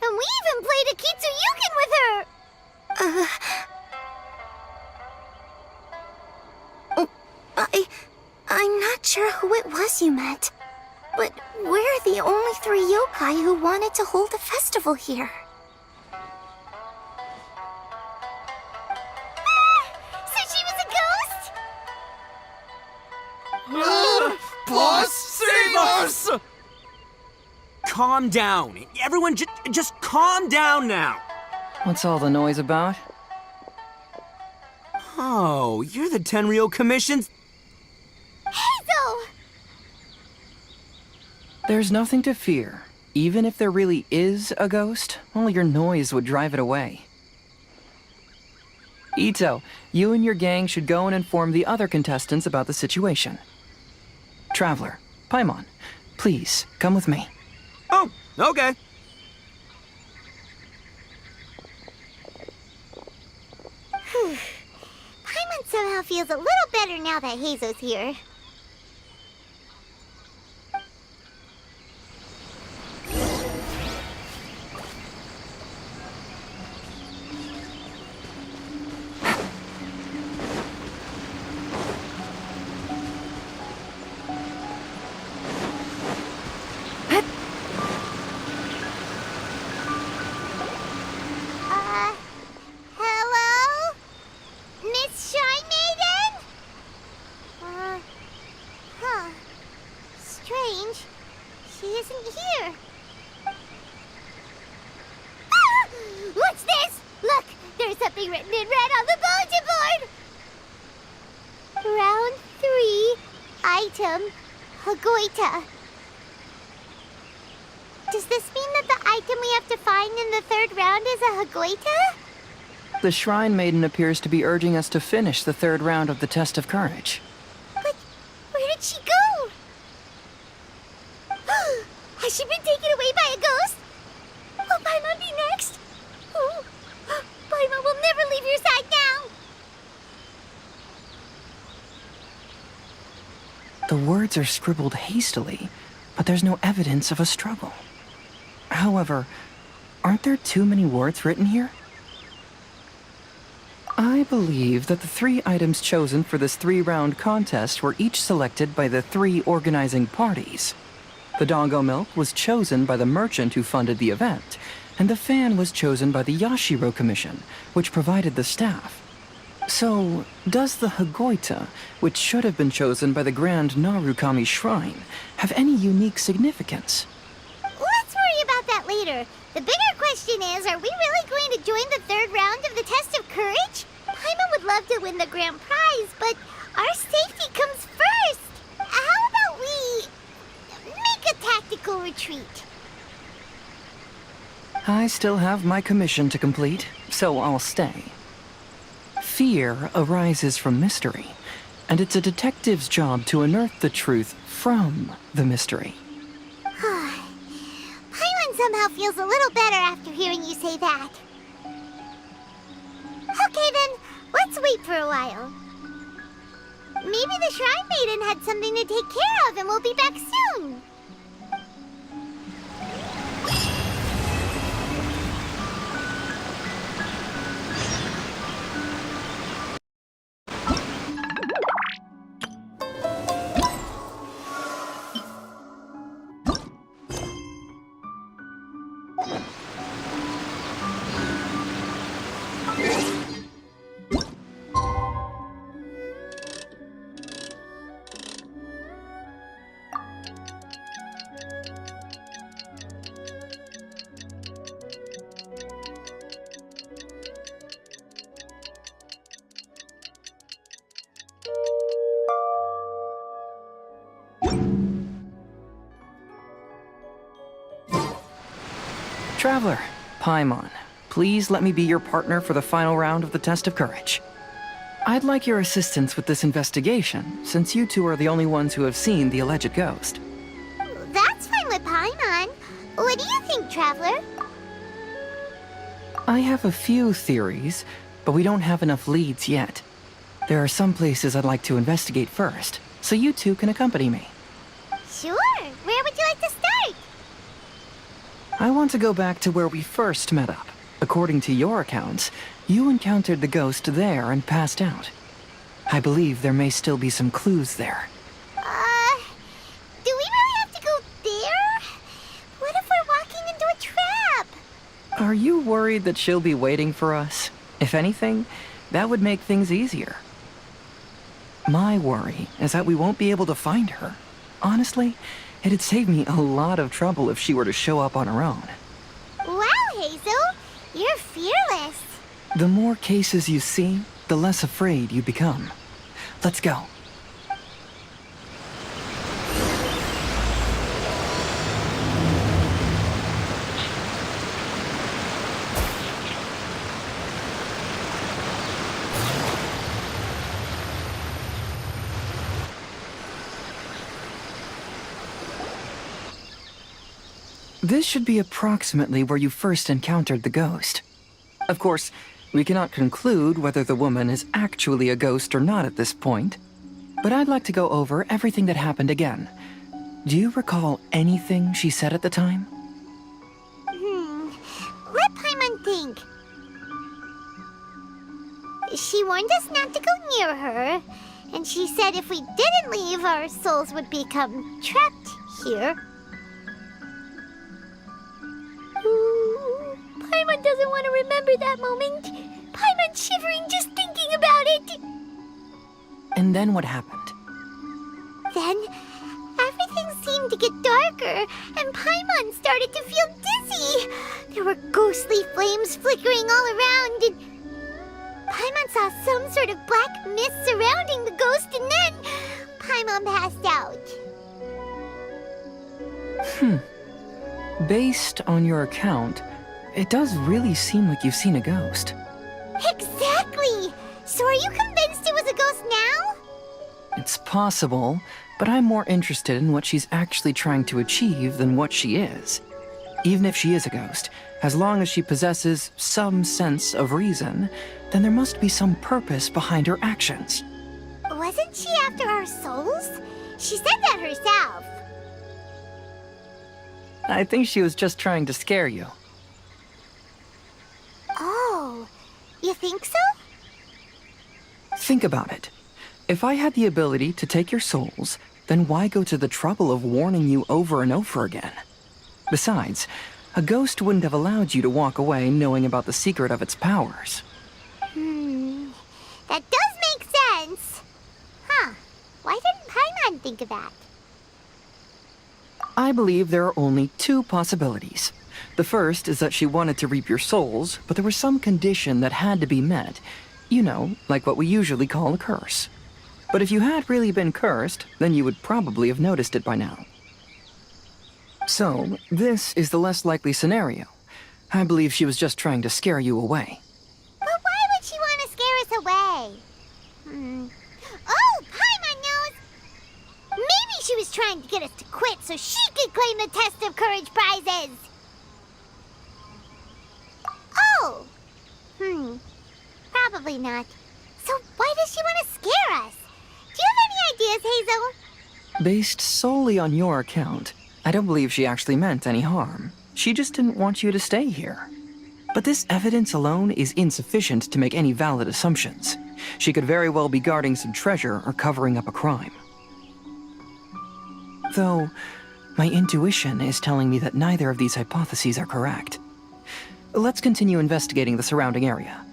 Speaker 5: And we even played a Kitsuyukin with her.
Speaker 11: I'm not sure who it was you meant. But we're the only three yokai who wanted to hold a festival here.
Speaker 5: So she was a ghost?
Speaker 12: Boss, save us!
Speaker 7: Calm down. Everyone just calm down now.
Speaker 3: What's all the noise about?
Speaker 7: Oh, you're the Tenryou Commission's...
Speaker 5: Hazel!
Speaker 3: There's nothing to fear. Even if there really is a ghost, only your noise would drive it away. Ito, you and your gang should go and inform the other contestants about the situation. Traveler, Paimon, please, come with me.
Speaker 7: Oh, okay.
Speaker 5: Paimon somehow feels a little better now that Hazo's here. isn't here. Ah! What's this? Look, there's something written in red on the bulletin board! Round 3, item, Hagoita. Does this mean that the item we have to find in the 3rd round is a Hagoita?
Speaker 12: The Shrine Maiden appears to be urging us to finish the 3rd round of the Test of Courage.
Speaker 5: But where did she go? Has she been taken away by a ghost? Will Paimon be next? Oh, Paimon will never leave your side now!
Speaker 12: The words are scribbled hastily, but there's no evidence of a struggle. However, aren't there too many words written here? I believe that the 3 items chosen for this 3-round contest were each selected by the 3 organizing parties. The Dongo Milk was chosen by the merchant who funded the event, and the fan was chosen by the Yashiro Commission, which provided the staff. So, does the Hagoita, which should have been chosen by the Grand Narukami Shrine, have any unique significance?
Speaker 5: Let's worry about that later. The bigger question is, are we really going to join the 3rd round of the Test of Courage? Paimon would love to win the grand prize, but our safety comes first. How about we make a tactical retreat?
Speaker 12: I still have my commission to complete, so I'll stay. Fear arises from mystery, and it's a detective's job to unearth the truth from the mystery.
Speaker 5: Paimon somehow feels a little better after hearing you say that. Okay then, let's wait for a while. Maybe the Shrine Maiden had something to take care of and we'll be back soon.
Speaker 12: Traveler, Paimon, please let me be your partner for the final round of the Test of Courage. I'd like your assistance with this investigation, since you two are the only ones who have seen the alleged ghost.
Speaker 5: That's fine with Paimon. What do you think, Traveler?
Speaker 12: I have a few theories, but we don't have enough leads yet. There are some places I'd like to investigate first, so you two can accompany me.
Speaker 5: Sure. Where would you like to start?
Speaker 12: I want to go back to where we first met up. According to your accounts, you encountered the ghost there and passed out. I believe there may still be some clues there.
Speaker 5: Do we really have to go there? What if we're walking into a trap?
Speaker 12: Are you worried that she'll be waiting for us? If anything, that would make things easier. My worry is that we won't be able to find her. Honestly, it'd save me a lot of trouble if she were to show up on her own.
Speaker 5: Wow, Hazel! You're fearless.
Speaker 12: The more cases you see, the less afraid you become. Let's go. This should be approximately where you first encountered the ghost. Of course, we cannot conclude whether the woman is actually a ghost or not at this point, but I'd like to go over everything that happened again. Do you recall anything she said at the time?
Speaker 5: Let Paimon think. She warned us not to go near her, and she said if we didn't leave, our souls would become trapped here. Paimon doesn't want to remember that moment. Paimon's shivering just thinking about it.
Speaker 12: And then what happened?
Speaker 5: Then, everything seemed to get darker, and Paimon started to feel dizzy. There were ghostly flames flickering all around, and Paimon saw some sort of black mist surrounding the ghost, and then Paimon passed out.
Speaker 12: Based on your account, it does really seem like you've seen a ghost.
Speaker 5: Exactly! So are you convinced it was a ghost now?
Speaker 12: It's possible, but I'm more interested in what she's actually trying to achieve than what she is. Even if she is a ghost, as long as she possesses some sense of reason, then there must be some purpose behind her actions.
Speaker 5: Wasn't she after our souls? She said that herself.
Speaker 12: I think she was just trying to scare you.
Speaker 5: Oh, you think so?
Speaker 12: Think about it. If I had the ability to take your souls, then why go to the trouble of warning you over and over again? Besides, a ghost wouldn't have allowed you to walk away knowing about the secret of its powers.
Speaker 5: That does make sense. Huh. Why didn't Paimon think of that?
Speaker 12: I believe there are only two possibilities. The first is that she wanted to reap your souls, but there was some condition that had to be met. You know, like what we usually call a curse. But if you had really been cursed, then you would probably have noticed it by now. So, this is the less likely scenario. I believe she was just trying to scare you away.
Speaker 5: But why would she want to scare us away? Oh, Paimon knows! Maybe she was trying to get us to quit so she could claim the Test of Courage prizes! Oh! Probably not. So why does she want to scare us? Do you have any ideas, Hazel?
Speaker 12: Based solely on your account, I don't believe she actually meant any harm. She just didn't want you to stay here. But this evidence alone is insufficient to make any valid assumptions. She could very well be guarding some treasure or covering up a crime. Though, my intuition is telling me that neither of these hypotheses are correct. Let's continue investigating the surrounding area.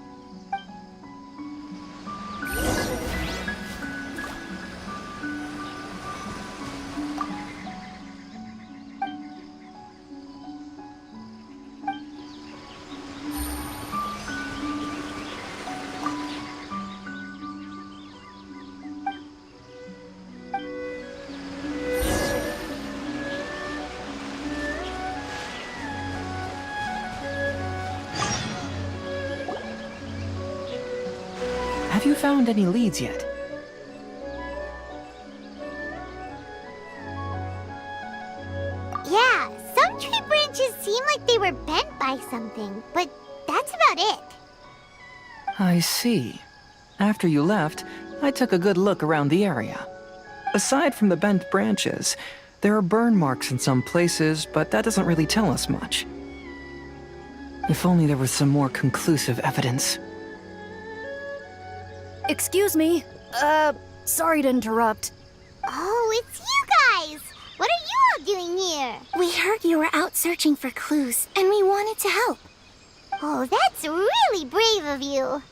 Speaker 12: Have you found any leads yet?
Speaker 5: Yeah, some tree branches seem like they were bent by something, but that's about it.
Speaker 12: I see. After you left, I took a good look around the area. Aside from the bent branches, there are burn marks in some places, but that doesn't really tell us much. If only there was some more conclusive evidence.
Speaker 4: Excuse me. Sorry to interrupt.
Speaker 5: Oh, it's you guys! What are you all doing here?
Speaker 11: We heard you were out searching for clues, and we wanted to help.
Speaker 5: Oh, that's really brave of you.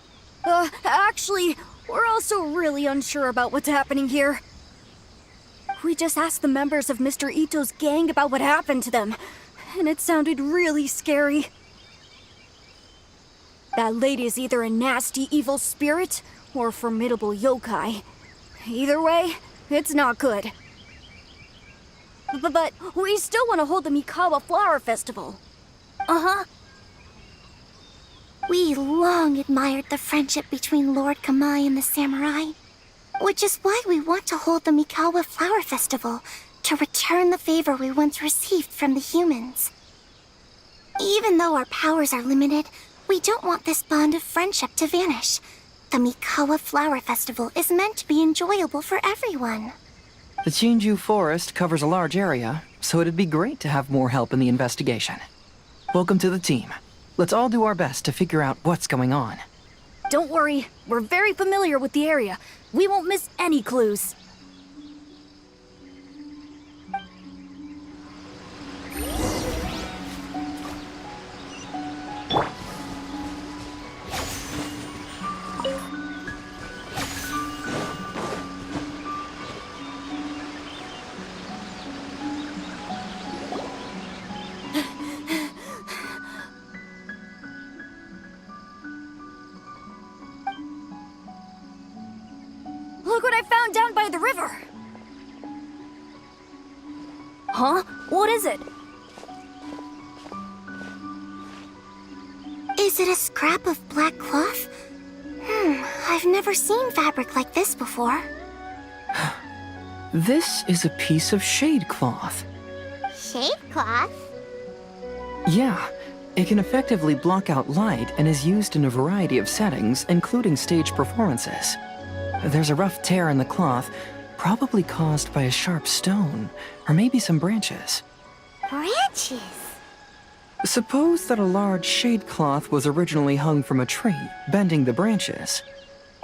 Speaker 4: Actually, we're also really unsure about what's happening here. We just asked the members of Mr. Ito's gang about what happened to them, and it sounded really scary. That lady is either a nasty evil spirit or a formidable yokai. Either way, it's not good. But we still want to hold the Mikawa Flower Festival.
Speaker 11: Uh-huh. We long admired the friendship between Lord Kamai and the samurai, which is why we want to hold the Mikawa Flower Festival to return the favor we once received from the humans. Even though our powers are limited, we don't want this bond of friendship to vanish. The Mikawa Flower Festival is meant to be enjoyable for everyone.
Speaker 12: The Chinju Forest covers a large area, so it'd be great to have more help in the investigation. Welcome to the team. Let's all do our best to figure out what's going on.
Speaker 4: Don't worry, we're very familiar with the area. We won't miss any clues. Huh? What is it?
Speaker 11: Is it a scrap of black cloth? I've never seen fabric like this before.
Speaker 12: This is a piece of shade cloth.
Speaker 5: Shade cloth?
Speaker 12: Yeah, it can effectively block out light and is used in a variety of settings, including stage performances. There's a rough tear in the cloth, probably caused by a sharp stone, or maybe some branches.
Speaker 5: Branches?
Speaker 12: Suppose that a large shade cloth was originally hung from a tree, bending the branches.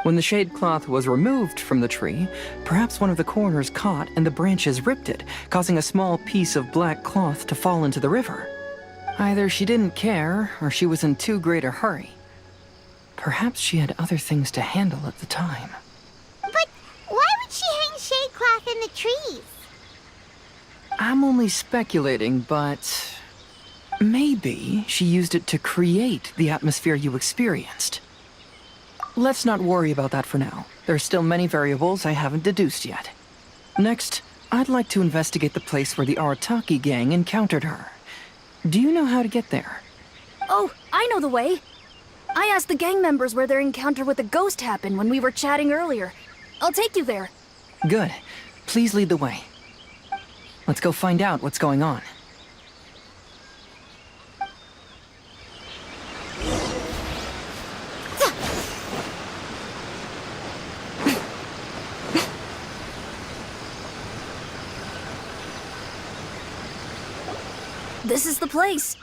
Speaker 12: When the shade cloth was removed from the tree, perhaps one of the corners caught and the branches ripped it, causing a small piece of black cloth to fall into the river. Either she didn't care, or she was in too great a hurry. Perhaps she had other things to handle at the time.
Speaker 5: But why would she hang shade cloth in the trees?
Speaker 12: I'm only speculating, but maybe she used it to create the atmosphere you experienced. Let's not worry about that for now. There's still many variables I haven't deduced yet. Next, I'd like to investigate the place where the Arataki gang encountered her. Do you know how to get there?
Speaker 4: Oh, I know the way. I asked the gang members where their encounter with the ghost happened when we were chatting earlier. I'll take you there.
Speaker 12: Good. Please lead the way. Let's go find out what's going on.
Speaker 4: This is the place.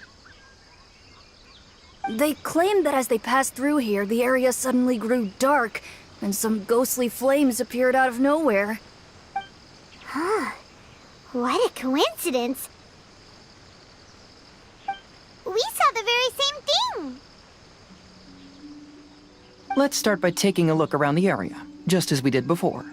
Speaker 4: They claimed that as they passed through here, the area suddenly grew dark, and some ghostly flames appeared out of nowhere.
Speaker 5: Huh. What a coincidence. We saw the very same thing.
Speaker 12: Let's start by taking a look around the area, just as we did before.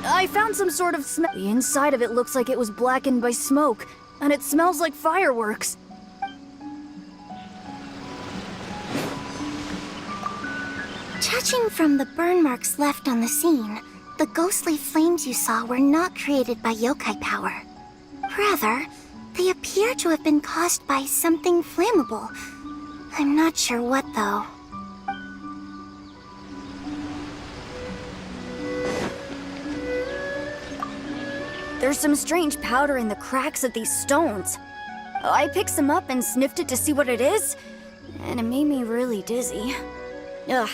Speaker 4: I found some sort of smell. The inside of it looks like it was blackened by smoke, and it smells like fireworks.
Speaker 11: Judging from the burn marks left on the scene, the ghostly flames you saw were not created by yokai power. Rather, they appear to have been caused by something flammable. I'm not sure what, though.
Speaker 4: There's some strange powder in the cracks of these stones. I picked some up and sniffed it to see what it is, and it made me really dizzy. Ugh,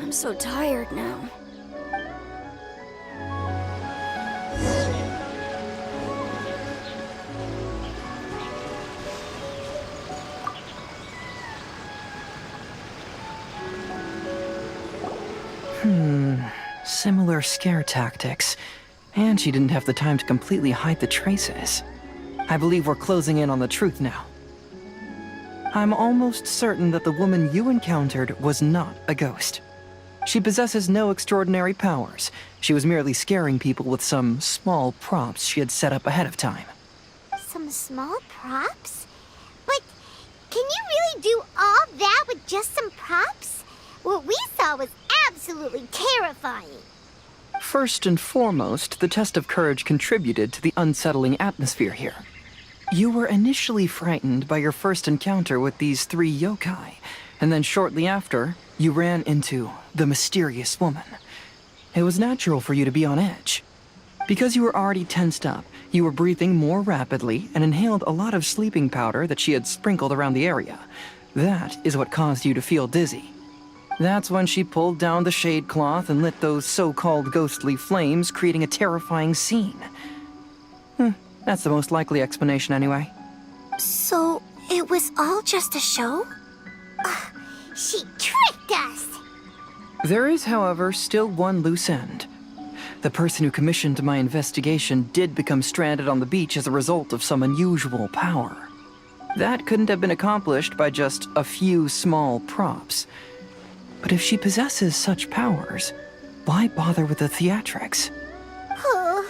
Speaker 4: I'm so tired now.
Speaker 12: Similar scare tactics. And she didn't have the time to completely hide the traces. I believe we're closing in on the truth now. I'm almost certain that the woman you encountered was not a ghost. She possesses no extraordinary powers. She was merely scaring people with some small props she had set up ahead of time.
Speaker 5: Some small props? But can you really do all that with just some props? What we saw was absolutely terrifying.
Speaker 12: First and foremost, the test of courage contributed to the unsettling atmosphere here. You were initially frightened by your first encounter with these three yokai, and then shortly after, you ran into the mysterious woman. It was natural for you to be on edge. Because you were already tensed up, you were breathing more rapidly and inhaled a lot of sleeping powder that she had sprinkled around the area. That is what caused you to feel dizzy. That's when she pulled down the shade cloth and lit those so-called ghostly flames, creating a terrifying scene. That's the most likely explanation anyway.
Speaker 11: So, it was all just a show?
Speaker 5: She tricked us!
Speaker 12: There is, however, still one loose end. The person who commissioned my investigation did become stranded on the beach as a result of some unusual power. That couldn't have been accomplished by just a few small props. But if she possesses such powers, why bother with the theatrics?
Speaker 5: Oh,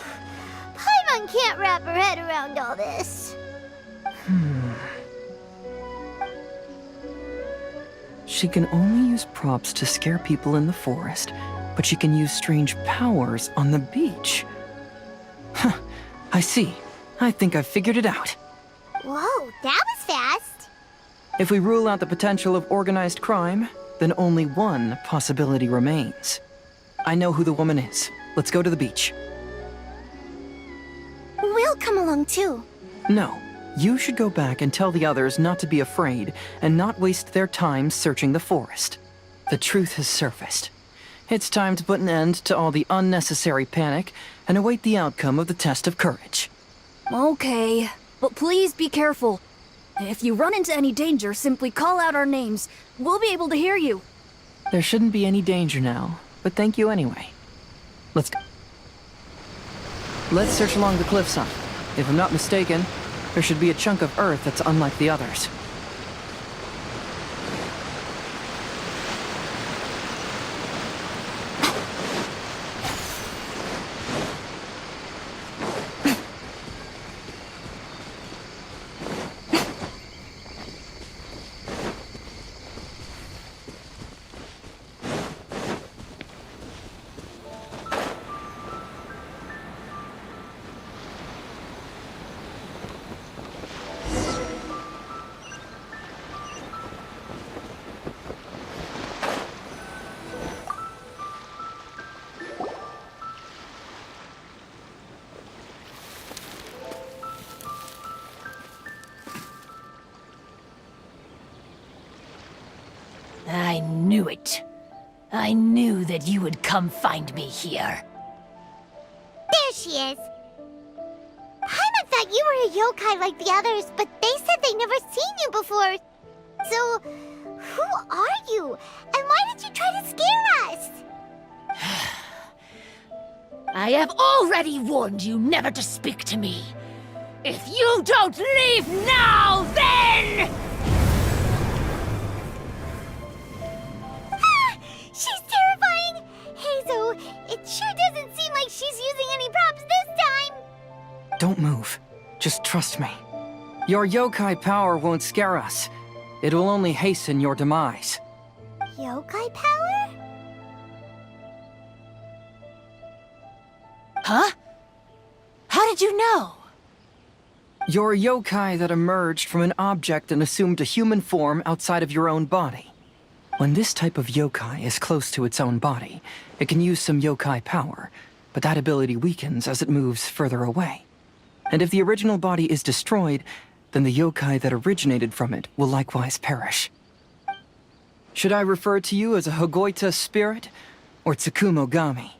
Speaker 5: Paimon can't wrap her head around all this.
Speaker 12: She can only use props to scare people in the forest but she can use strange powers on the beach. Huh, I see. I think I've figured it out.
Speaker 5: Whoa, that was fast.
Speaker 12: If we rule out the potential of organized crime, then only one possibility remains. I know who the woman is. Let's go to the beach.
Speaker 11: We'll come along too.
Speaker 12: No, you should go back and tell the others not to be afraid and not waste their time searching the forest. The truth has surfaced. It's time to put an end to all the unnecessary panic and await the outcome of the test of courage.
Speaker 4: Okay, but please be careful. If you run into any danger, simply call out our names. We'll be able to hear you.
Speaker 12: There shouldn't be any danger now, but thank you anyway. Let's go. Let's search along the cliffside. If I'm not mistaken, there should be a chunk of earth that's unlike the others.
Speaker 1: I knew it. I knew that you would come find me here.
Speaker 5: There she is. Paimon thought you were a yokai like the others, but they said they'd never seen you before. So, who are you? And why did you try to scare us?
Speaker 1: I have already warned you never to speak to me. If you don't leave now, then...
Speaker 5: She's terrifying! Hazel, it sure doesn't seem like she's using any props this time!
Speaker 12: Don't move. Just trust me. Your yokai power won't scare us. It will only hasten your demise.
Speaker 5: Yokai power?
Speaker 1: Huh? How did you know?
Speaker 12: You're a yokai that emerged from an object and assumed a human form outside of your own body. When this type of yokai is close to its own body, it can use some yokai power, but that ability weakens as it moves further away. And if the original body is destroyed, then the yokai that originated from it will likewise perish. Should I refer to you as a Hogoita spirit or Tsukumo Gami?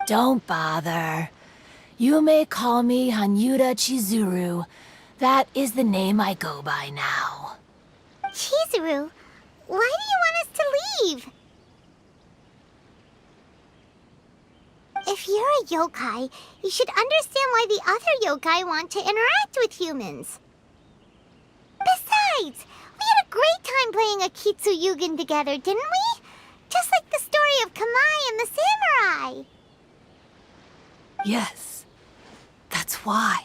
Speaker 1: Don't bother. You may call me Hanyuda Chizuru. That is the name I go by now.
Speaker 5: Chizuru, why do you want us to leave? If you're a yokai, you should understand why the other yokai want to interact with humans. Besides, we had a great time playing Akitsu Yugen together, didn't we? Just like the story of Kamai and the samurai.
Speaker 1: Yes, that's why.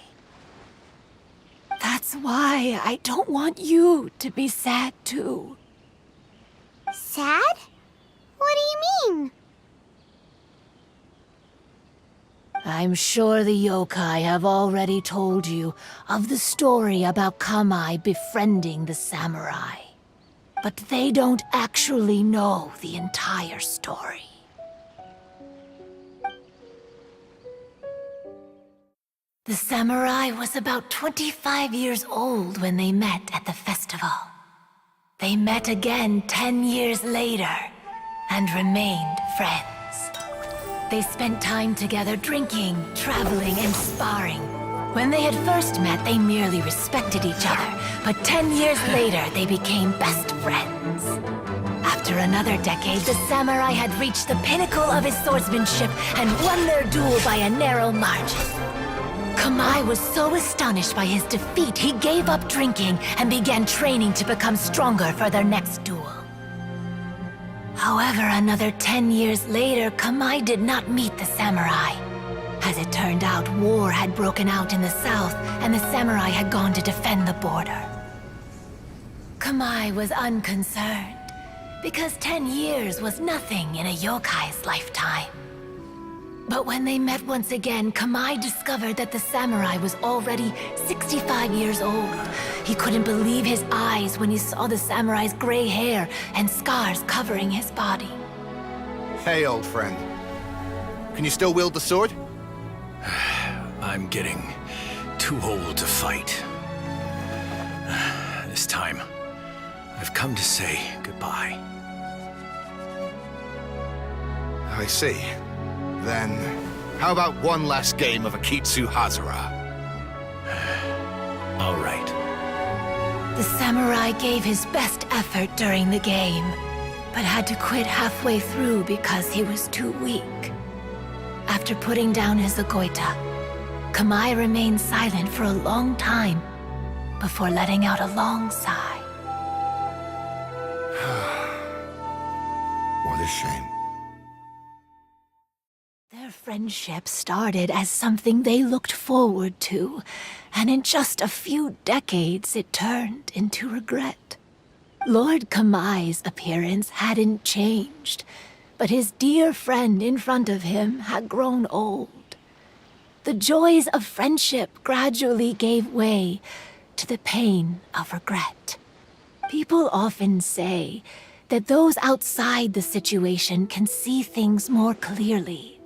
Speaker 1: That's why I don't want you to be sad too.
Speaker 5: Sad? What do you mean?
Speaker 1: I'm sure the yokai have already told you of the story about Kamai befriending the samurai. But they don't actually know the entire story. The samurai was about 25 years old when they met at the festival. They met again 10 years later and remained friends. They spent time together drinking, traveling, and sparring. When they had first met, they merely respected each other, but 10 years later, they became best friends. After another decade, the samurai had reached the pinnacle of his swordsmanship and won their duel by a narrow margin. Kamai was so astonished by his defeat, he gave up drinking and began training to become stronger for their next duel. However, another 10 years later, Kamai did not meet the samurai. As it turned out, war had broken out in the south, and the samurai had gone to defend the border. Kamai was unconcerned. because 10 years was nothing in a yokai's lifetime. But when they met once again, Kamai discovered that the samurai was already 65 years old. He couldn't believe his eyes when he saw the samurai's gray hair and scars covering his body.
Speaker 14: Hey, old friend. Can you still wield the sword?
Speaker 10: I'm getting too old to fight. This time, I've come to say goodbye.
Speaker 14: I see. Then, how about one last game of Akitsu Hazara?
Speaker 10: All right.
Speaker 1: The samurai gave his best effort during the game, but had to quit halfway through because he was too weak. After putting down his Agoita, Kamai remained silent for a long time before letting out a long sigh.
Speaker 14: What a shame.
Speaker 1: Their friendship started as something they looked forward to, and in just a few decades it turned into regret. Lord Kamai's appearance hadn't changed, but his dear friend in front of him had grown old. The joys of friendship gradually gave way to the pain of regret. People often say that those outside the situation can see things more clearly,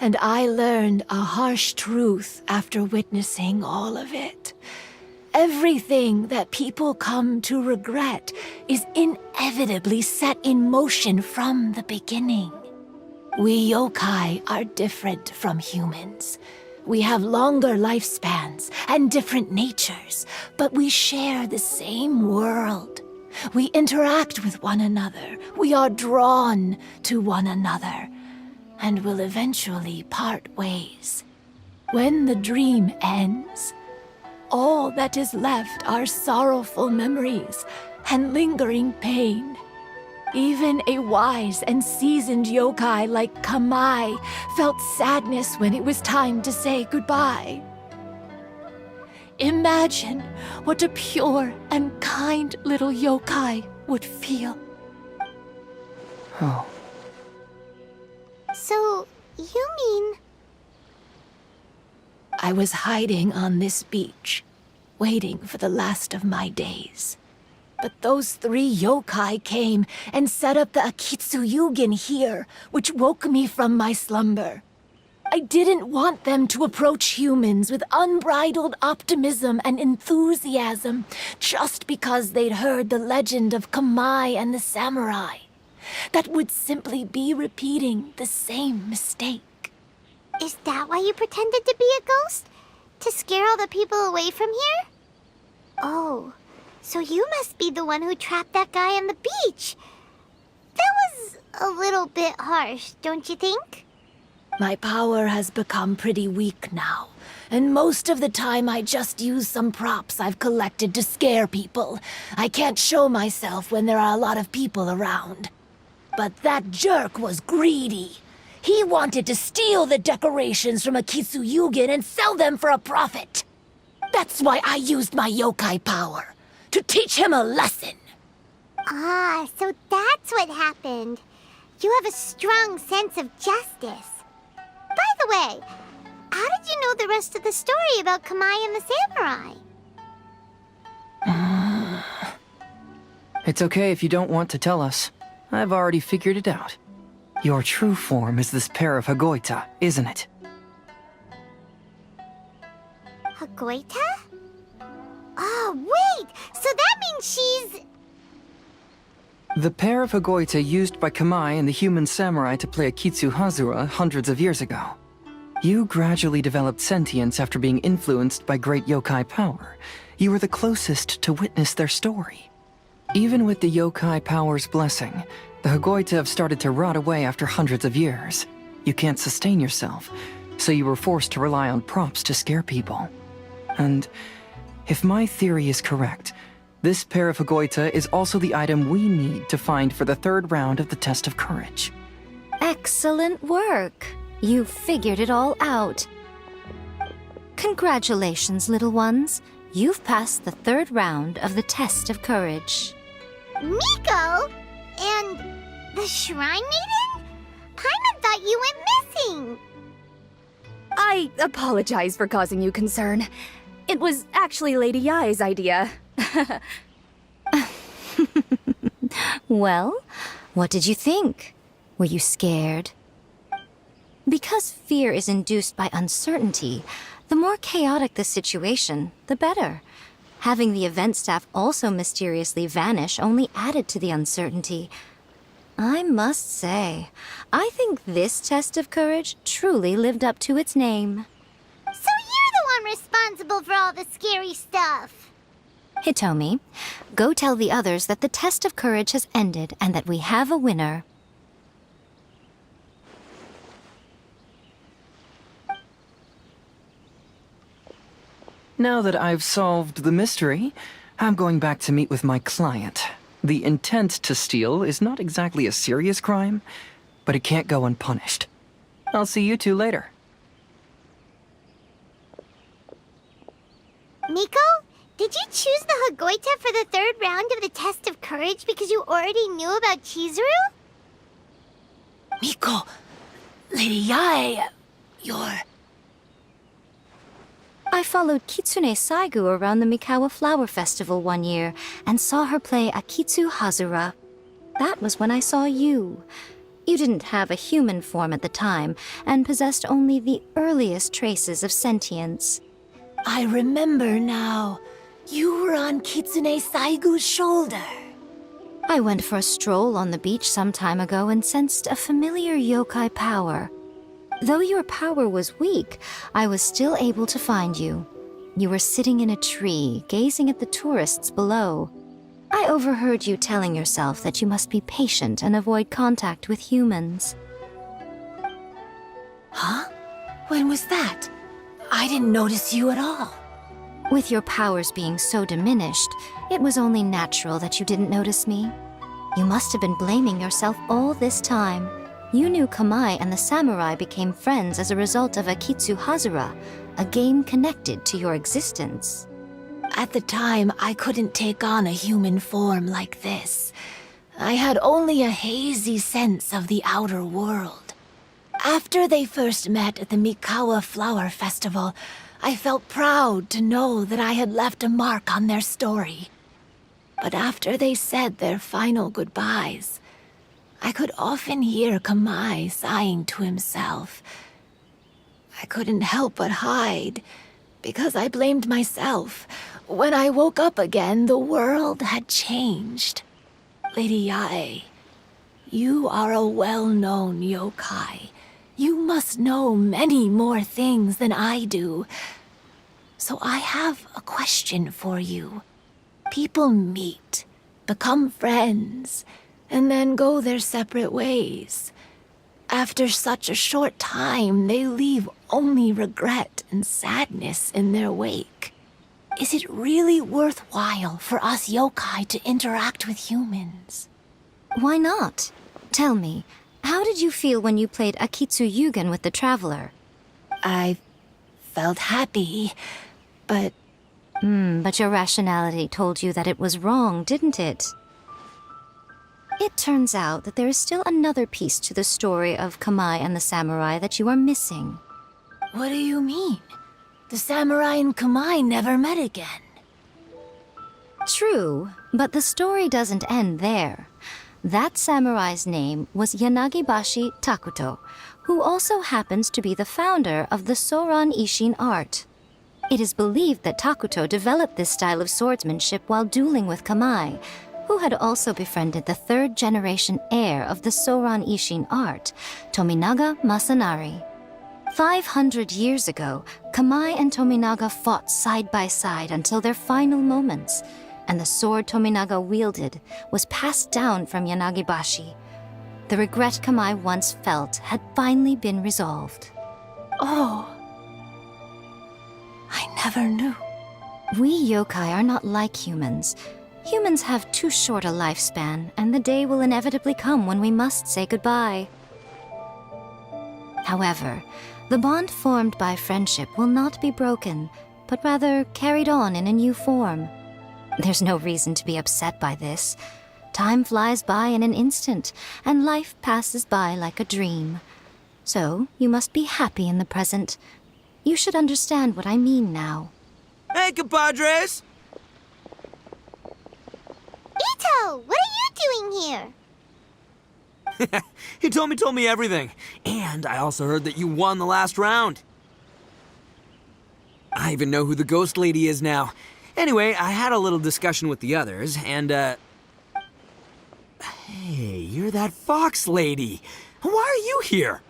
Speaker 1: and I learned a harsh truth after witnessing all of it. Everything that people come to regret is inevitably set in motion from the beginning. We yokai are different from humans. We have longer lifespans and different natures, but we share the same world. We interact with one another. We are drawn to one another, and will eventually part ways. When the dream ends, all that is left are sorrowful memories and lingering pain. Even a wise and seasoned yokai like Kamai felt sadness when it was time to say goodbye. Imagine what a pure and kind little yokai would feel.
Speaker 12: Oh.
Speaker 5: So, you mean...
Speaker 1: I was hiding on this beach, waiting for the last of my days. But those 3 yokai came and set up the Akitsu Yugin here, which woke me from my slumber. I didn't want them to approach humans with unbridled optimism and enthusiasm just because they'd heard the legend of Kamai and the samurai. That would simply be repeating the same mistake.
Speaker 5: Is that why you pretended to be a ghost? To scare all the people away from here? Oh, so you must be the one who trapped that guy on the beach. That was a little bit harsh, don't you think?
Speaker 1: My power has become pretty weak now, and most of the time I just use some props I've collected to scare people. I can't show myself when there are a lot of people around. But that jerk was greedy. He wanted to steal the decorations from Akitsu Yugin and sell them for a profit. That's why I used my yokai power, to teach him a lesson.
Speaker 5: Ah, so that's what happened. You have a strong sense of justice. By the way, how did you know the rest of the story about Kamai and the samurai?
Speaker 12: It's okay if you don't want to tell us. I've already figured it out. Your true form is this pair of Hagoita, isn't it?
Speaker 5: Hagoita? Oh, wait! So that means she's...
Speaker 12: The pair of Hagoita used by Kamai and the human samurai to play Akitsu Hazara hundreds of years ago. You gradually developed sentience after being influenced by great yokai power. You were the closest to witness their story. Even with the yokai power's blessing, the Hagoita have started to rot away after hundreds of years. You can't sustain yourself, so you were forced to rely on props to scare people. And if my theory is correct, this pair of Hagoita is also the item we need to find for the 3rd round of the test of courage.
Speaker 15: Excellent work. You figured it all out. Congratulations, little ones. You've passed the 3rd round of the test of courage.
Speaker 5: Miko? And The Shrine Maiden? Paimon thought you went missing!
Speaker 4: I apologize for causing you concern. It was actually Lady Yai's idea.
Speaker 15: Well, what did you think? Were you scared? Because fear is induced by uncertainty, the more chaotic the situation, the better. Having the event staff also mysteriously vanish only added to the uncertainty. I must say, I think this test of courage truly lived up to its name.
Speaker 5: So you're the one responsible for all the scary stuff!
Speaker 15: Hitomi, go tell the others that the test of courage has ended and that we have a winner.
Speaker 12: Now that I've solved the mystery, I'm going back to meet with my client. The intent to steal is not exactly a serious crime, but it can't go unpunished. I'll see you two later.
Speaker 5: Miko, did you choose the Hagoita for the third round of the test of courage because you already knew about Chizuru?
Speaker 1: Miko, Lady Yai, you're...
Speaker 15: I followed Kitsune Saigu around the Mikawa Flower Festival one year and saw her play Akitsu Hazura. That was when I saw you. You didn't have a human form at the time and possessed only the earliest traces of sentience.
Speaker 1: I remember now. You were on Kitsune Saigu's shoulder.
Speaker 15: I went for a stroll on the beach some time ago and sensed a familiar yokai power. Though your power was weak, I was still able to find you. You were sitting in a tree, gazing at the tourists below. I overheard you telling yourself that you must be patient and avoid contact with humans.
Speaker 1: Huh? When was that? I didn't notice you at all.
Speaker 15: With your powers being so diminished, it was only natural that you didn't notice me. You must have been blaming yourself all this time. You knew Kamai and the samurai became friends as a result of Akitsu Hazura, a game connected to your existence.
Speaker 1: At the time, I couldn't take on a human form like this. I had only a hazy sense of the outer world. After they first met at the Mikawa Flower Festival, I felt proud to know that I had left a mark on their story. But after they said their final goodbyes, I could often hear Kamai sighing to himself. I couldn't help but hide, because I blamed myself. When I woke up again, the world had changed. Lady Yae, you are a well-known yokai. You must know many more things than I do. So I have a question for you. People meet, become friends, and then go their separate ways. After such a short time, they leave only regret and sadness in their wake. Is it really worthwhile for us yokai to interact with humans?
Speaker 15: Why not? Tell me, how did you feel when you played Akitsu Yugen with the Traveler?
Speaker 1: I felt happy, but...
Speaker 15: But your rationality told you that it was wrong, didn't it? It turns out that there is still another piece to the story of Kamai and the samurai that you are missing.
Speaker 1: What do you mean? The samurai and Kamai never met again.
Speaker 15: True, but the story doesn't end there. That samurai's name was Yanagibashi Takuto, who also happens to be the founder of the Soran Ishin art. It is believed that Takuto developed this style of swordsmanship while dueling with Kamai, who had also befriended the third-generation heir of the Soran Ishin art, Tominaga Masanari. 500 years ago, Kamai and Tominaga fought side by side until their final moments, and the sword Tominaga wielded was passed down from Yanagibashi. The regret Kamai once felt had finally been resolved.
Speaker 1: Oh, I never knew.
Speaker 15: We yokai are not like humans. Humans have too short a lifespan, and the day will inevitably come when we must say goodbye. However, the bond formed by friendship will not be broken, but rather carried on in a new form. There's no reason to be upset by this. Time flies by in an instant, and life passes by like a dream. So, you must be happy in the present. You should understand what I mean now.
Speaker 7: Hey, compadres!
Speaker 5: Ito, what are you doing here?
Speaker 7: He told me everything. And I also heard that you won the last round. I even know who the ghost lady is now. Anyway, I had a little discussion with the others, and, Hey, you're that fox lady. Why are you here?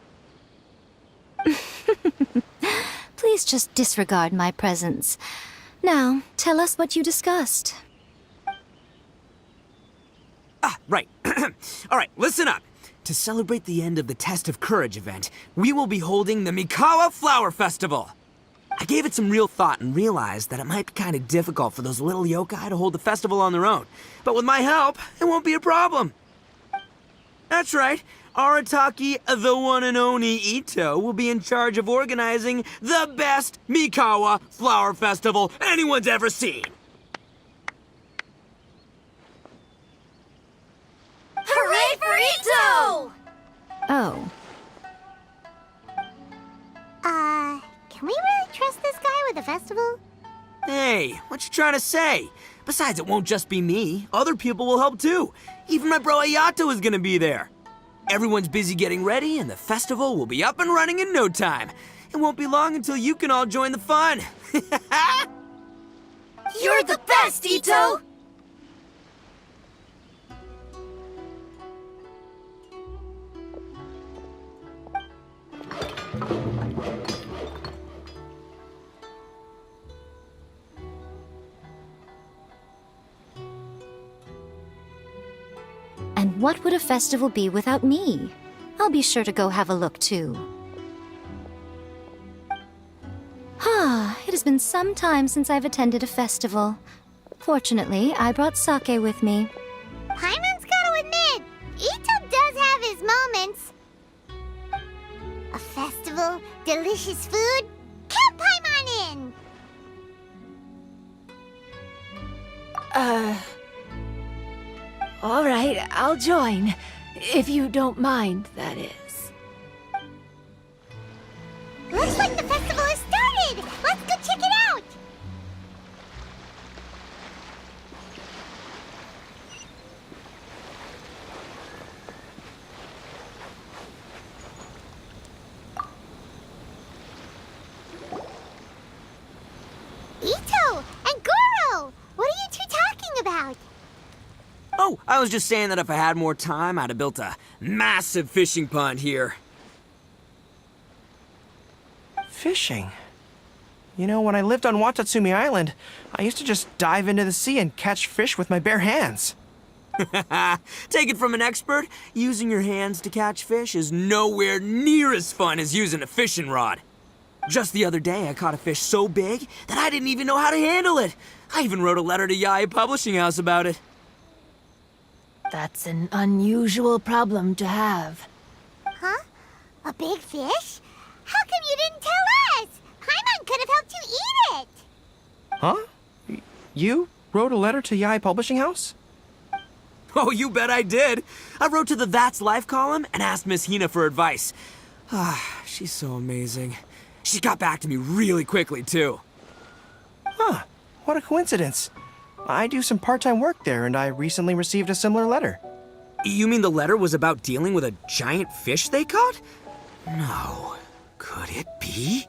Speaker 15: Please just disregard my presence. Now, tell us what you discussed.
Speaker 7: Right. All right, listen up. To celebrate the end of the Test of Courage event, we will be holding the Mikawa Flower Festival. I gave it some real thought and realized that it might be kind of difficult for those little yokai to hold the festival on their own. But with my help, it won't be a problem. That's right. Arataki, the one and only Ito, will be in charge of organizing the best Mikawa Flower Festival anyone's ever seen.
Speaker 4: Hooray for Ito!
Speaker 15: Oh.
Speaker 5: Can we really trust this guy with the festival?
Speaker 7: Hey, what you trying to say? Besides, it won't just be me. Other people will help too. Even my bro Ayato is gonna be there. Everyone's busy getting ready, and the festival will be up and running in no time. It won't be long until you can all join the fun.
Speaker 4: You're the best, Ito!
Speaker 15: And what would a festival be without me? I'll be sure to go have a look too. It has been some time since I've attended a festival. Fortunately, I brought sake with me.
Speaker 5: Paimon's gotta admit, Ito does have his moments. A festival, delicious food, count Paimon in!
Speaker 1: All right, I'll join. If you don't mind, that is.
Speaker 5: Looks like the festival has started! Let's go check it out! Ito and Goro! What are you two talking about?
Speaker 7: Oh, I was just saying that if I had more time, I'd have built a massive fishing pond here.
Speaker 16: Fishing? You know, when I lived on Watatsumi Island, I used to just dive into the sea and catch fish with my bare hands.
Speaker 7: Take it from an expert, using your hands to catch fish is nowhere near as fun as using a fishing rod. Just the other day, I caught a fish so big that I didn't even know how to handle it. I even wrote a letter to Yae Publishing House about it.
Speaker 1: That's an unusual problem to have.
Speaker 5: Huh? A big fish? How come you didn't tell us? Paimon could have helped you eat it!
Speaker 16: Huh? You wrote a letter to Yae Publishing House?
Speaker 7: Oh, you bet I did. I wrote to the That's Life column and asked Miss Hina for advice. She's so amazing. She got back to me really quickly, too.
Speaker 16: Huh. What a coincidence. I do some part-time work there, and I recently received a similar letter.
Speaker 7: You mean the letter was about dealing with a giant fish they caught? No. Could it be?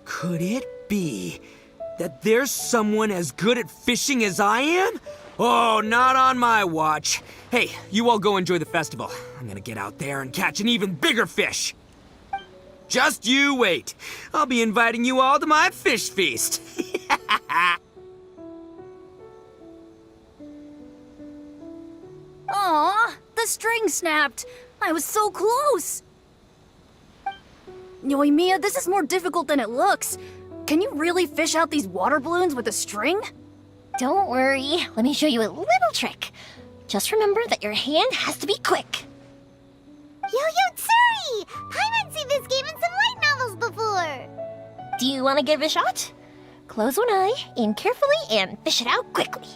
Speaker 7: Could it be that there's someone as good at fishing as I am? Oh, not on my watch. Hey, you all go enjoy the festival. I'm gonna get out there and catch an even bigger fish. Just you wait. I'll be inviting you all to my fish feast.
Speaker 4: Aw, the string snapped. I was so close. Yoimiya, this is more difficult than it looks. Can you really fish out these water balloons with a string?
Speaker 8: Don't worry. Let me show you a little trick. Just remember that your hand has to be quick.
Speaker 5: Yo-Yo Tsuri! Paimon's seen this game in some light novels before!
Speaker 8: Do you want to give it a shot? Close one eye, aim carefully, and fish it out quickly.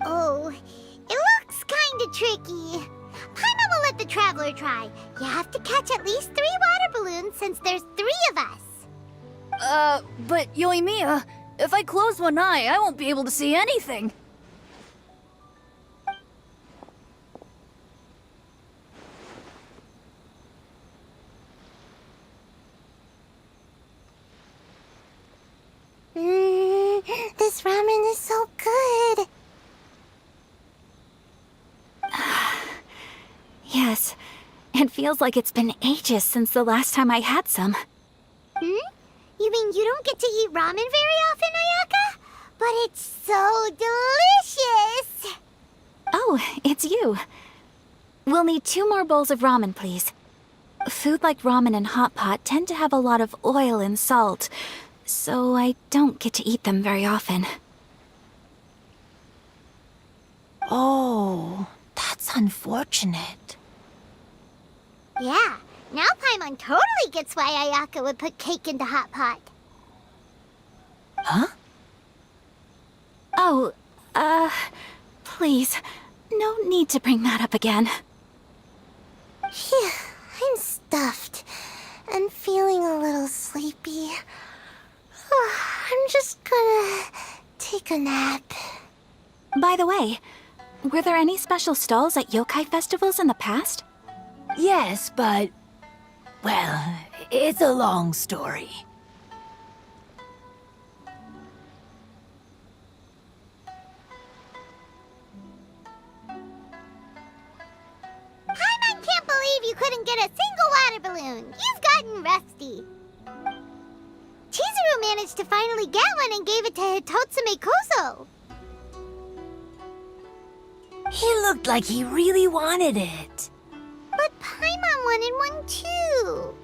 Speaker 5: Oh, it looks kinda tricky. Paimon will let the traveler try. You have to catch at least 3 water balloons since there's 3 of us.
Speaker 4: But Yoimiya, if I close one eye, I won't be able to see anything.
Speaker 11: This ramen is so good.
Speaker 4: Yes, it feels like it's been ages since the last time I had some.
Speaker 5: You mean you don't get to eat ramen very often, Ayaka? But it's so delicious!
Speaker 4: Oh, it's you. We'll need 2 more bowls of ramen, please. Food like ramen and hot pot tend to have a lot of oil and salt, so I don't get to eat them very often.
Speaker 1: Oh, that's unfortunate.
Speaker 5: Yeah, now Paimon totally gets why Ayaka would put cake into hot pot.
Speaker 1: Huh?
Speaker 4: Oh, please, no need to bring that up again.
Speaker 11: Phew, I'm stuffed and feeling a little sleepy. I'm just gonna take a nap.
Speaker 4: By the way, were there any special stalls at yokai festivals in the past?
Speaker 1: Yes, but... well, it's a long story.
Speaker 5: Paimon can't believe you couldn't get a single water balloon. You've gotten rusty. Chizuru managed to finally get one and gave it to Hitotsume Kozo.
Speaker 1: He looked like he really wanted it.
Speaker 5: But Paimon wanted one too.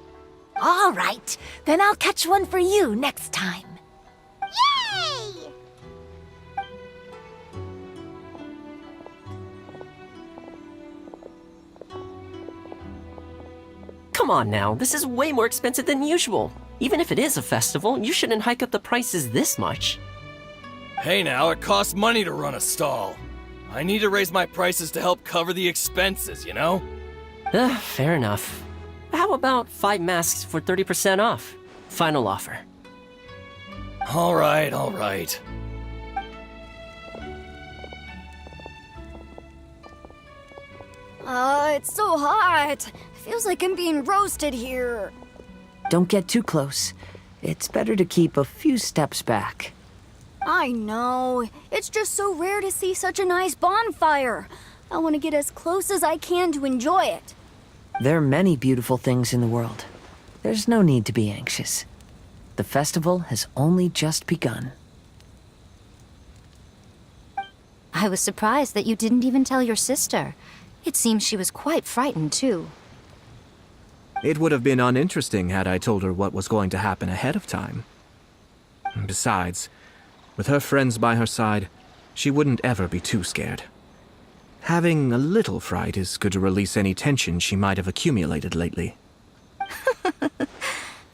Speaker 1: All right, then I'll catch one for you next time.
Speaker 5: Yay!
Speaker 13: Come on now, this is way more expensive than usual. Even if it is a festival, you shouldn't hike up the prices this much.
Speaker 17: Hey now, it costs money to run a stall. I need to raise my prices to help cover the expenses, you know?
Speaker 13: Fair enough. How about 5 masks for 30% off? Final offer.
Speaker 17: Alright, alright.
Speaker 4: It's so hot. Feels like I'm being roasted here.
Speaker 3: Don't get too close. It's better to keep a few steps back.
Speaker 4: I know. It's just so rare to see such a nice bonfire. I want to get as close as I can to enjoy it.
Speaker 3: There are many beautiful things in the world. There's no need to be anxious. The festival has only just begun.
Speaker 15: I was surprised that you didn't even tell your sister. It seems she was quite frightened, too.
Speaker 16: It would have been uninteresting had I told her what was going to happen ahead of time. Besides, with her friends by her side, she wouldn't ever be too scared. Having a little fright is good to release any tension she might have accumulated lately.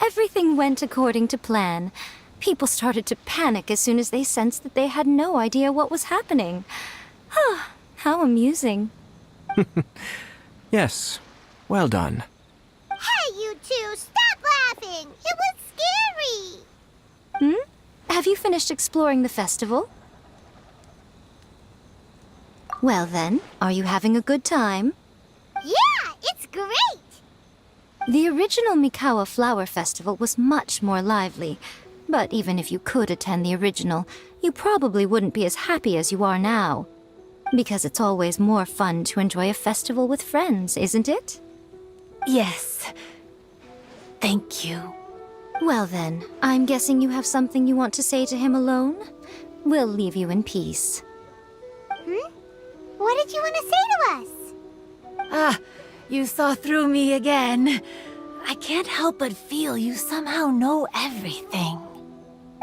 Speaker 15: Everything went according to plan. People started to panic as soon as they sensed that they had no idea what was happening. How amusing.
Speaker 16: Yes, well done.
Speaker 5: Hey, you two, stop laughing! It was scary!
Speaker 15: Have you finished exploring the festival? Well then, are you having a good time?
Speaker 5: Yeah, it's great!
Speaker 15: The original Mikawa Flower Festival was much more lively, but even if you could attend the original, you probably wouldn't be as happy as you are now. Because it's always more fun to enjoy a festival with friends, isn't it?
Speaker 1: Yes. Thank you.
Speaker 15: Well then, I'm guessing you have something you want to say to him alone? We'll leave you in peace.
Speaker 5: What did you want to say to us?
Speaker 1: You saw through me again. I can't help but feel you somehow know everything.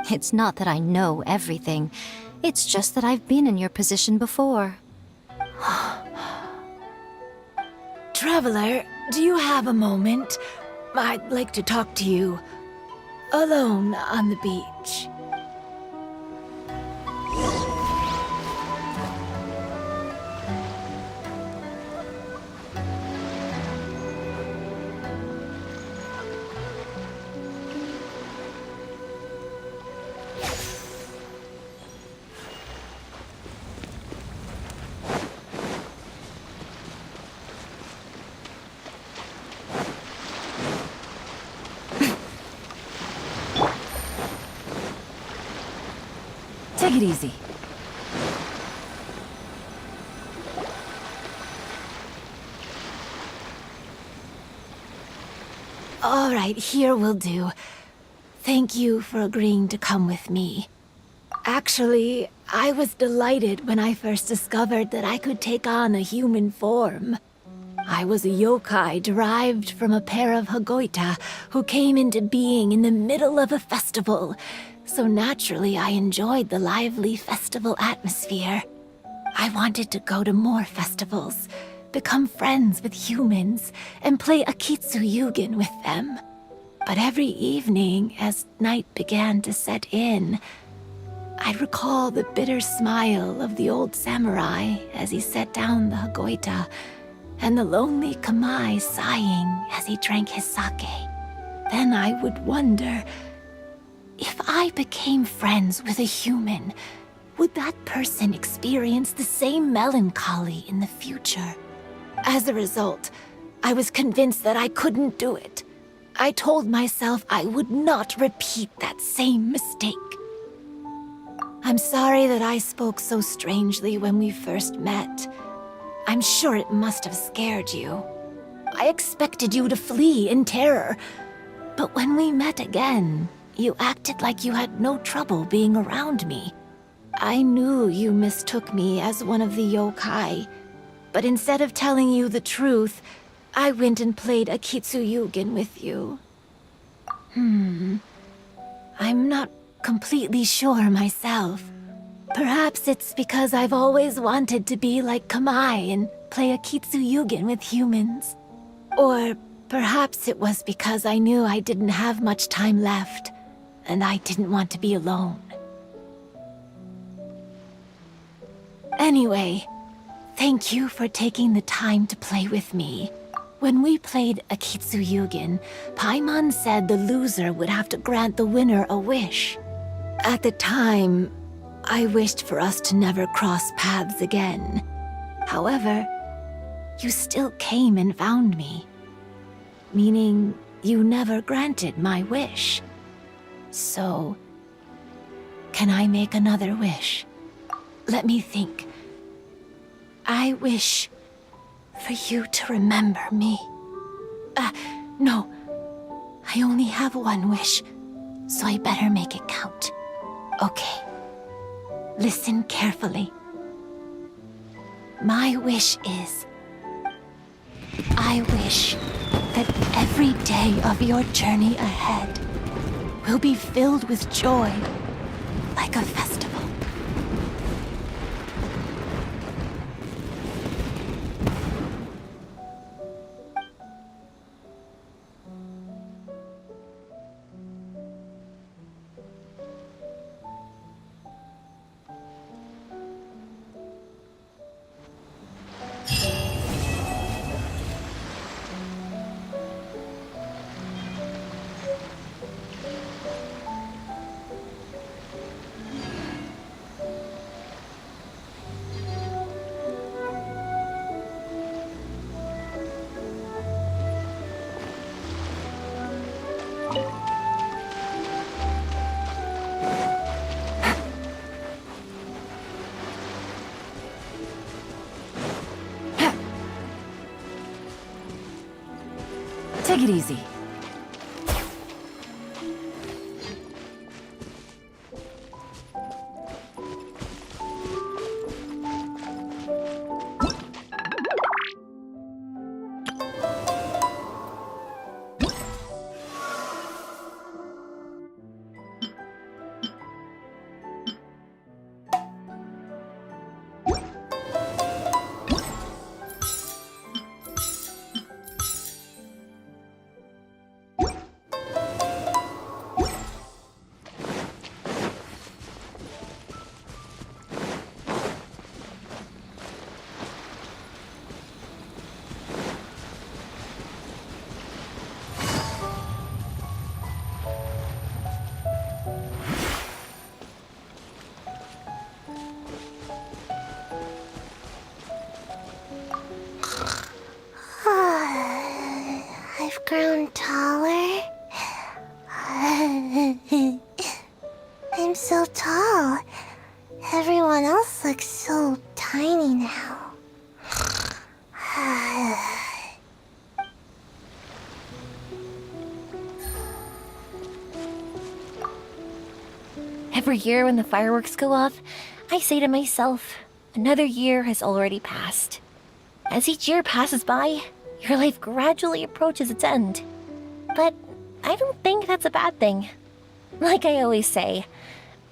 Speaker 15: It's not that I know everything. It's just that I've been in your position before.
Speaker 1: Traveler, do you have a moment? I'd like to talk to you. alone on the beach. Take it easy. All right, here will do. Thank you for agreeing to come with me. Actually, I was delighted when I first discovered that I could take on a human form. I was a yokai derived from a pair of Hagoita who came into being in the middle of a festival. So naturally, I enjoyed the lively festival atmosphere. I wanted to go to more festivals, become friends with humans, and play Akitsu Yugen with them. But every evening, as night began to set in, I'd recall the bitter smile of the old samurai as he set down the Hagoita, and the lonely Kamai sighing as he drank his sake. Then I would wonder, if I became friends with a human, would that person experience the same melancholy in the future? As a result, I was convinced that I couldn't do it. I told myself I would not repeat that same mistake. I'm sorry that I spoke so strangely when we first met. I'm sure it must have scared you. I expected you to flee in terror, but when we met again, you acted like you had no trouble being around me. I knew you mistook me as one of the yokai, but instead of telling you the truth, I went and played Akitsu Yugen with you. I'm not completely sure myself. Perhaps it's because I've always wanted to be like Kamai and play Akitsu Yugen with humans. Or perhaps it was because I knew I didn't have much time left, and I didn't want to be alone. Anyway, thank you for taking the time to play with me. When we played Akitsu Yugen, Paimon said the loser would have to grant the winner a wish. At the time, I wished for us to never cross paths again. However, you still came and found me, meaning you never granted my wish. So, can I make another wish? Let me think. I wish for you to remember me. No. I only have one wish, so I better make it count. Okay. Listen carefully. My wish is, I wish that every day of your journey ahead will be filled with joy, like a festival. Take it easy.
Speaker 8: Every year when the fireworks go off, I say to myself, another year has already passed. As each year passes by, your life gradually approaches its end. But I don't think that's a bad thing. Like I always say,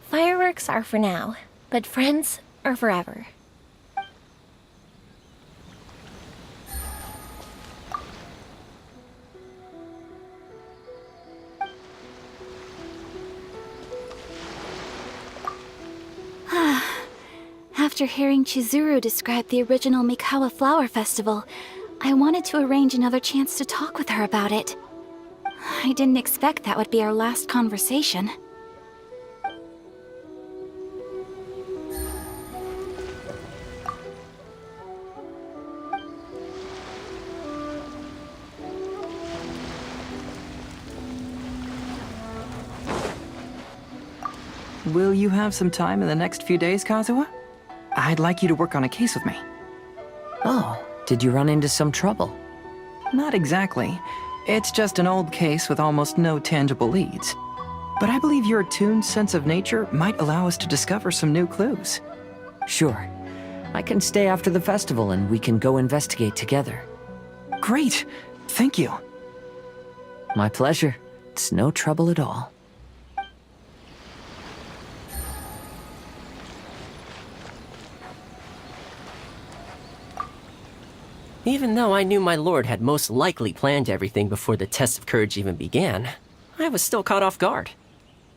Speaker 8: fireworks are for now, but friends are forever.
Speaker 4: After hearing Chizuru describe the original Mikawa Flower Festival, I wanted to arrange another chance to talk with her about it. I didn't expect that would be our last conversation.
Speaker 12: Will you have some time in the next few days, Kazuha? I'd like you to work on a case with me.
Speaker 3: Oh, did you run into some trouble?
Speaker 12: Not exactly. It's just an old case with almost no tangible leads. But I believe your attuned sense of nature might allow us to discover some new clues.
Speaker 3: Sure. I can stay after the festival and we can go investigate together.
Speaker 12: Great! Thank you.
Speaker 3: My pleasure. It's no trouble at all.
Speaker 13: Even though I knew my lord had most likely planned everything before the test of courage even began, I was still caught off guard.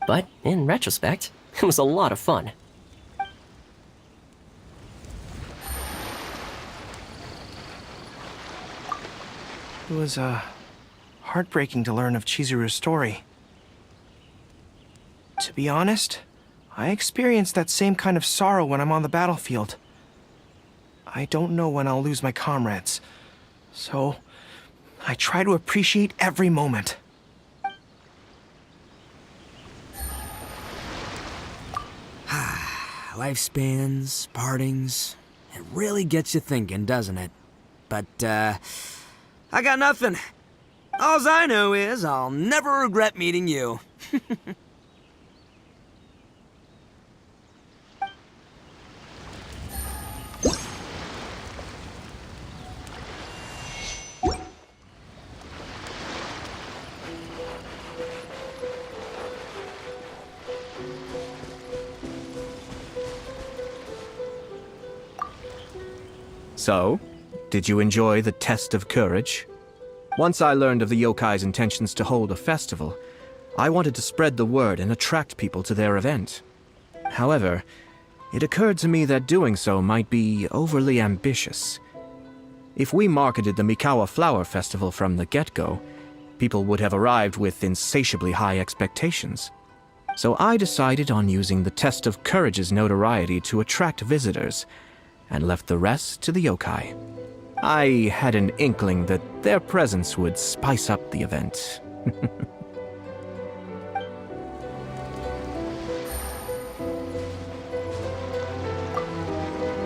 Speaker 13: But in retrospect, it was a lot of fun.
Speaker 18: It was, heartbreaking to learn of Chizuru's story. To be honest, I experience that same kind of sorrow when I'm on the battlefield. I don't know when I'll lose my comrades, so I try to appreciate every moment.
Speaker 19: Lifespans, partings, it really gets you thinking, doesn't it? But, I got nothing. Alls I know is I'll never regret meeting you.
Speaker 16: So, did you enjoy the test of courage? Once I learned of the yokai's intentions to hold a festival, I wanted to spread the word and attract people to their event. However, it occurred to me that doing so might be overly ambitious. If we marketed the Mikawa Flower Festival from the get-go, people would have arrived with insatiably high expectations. So I decided on using the test of courage's notoriety to attract visitors, and left the rest to the yokai. I had an inkling that their presence would spice up the event.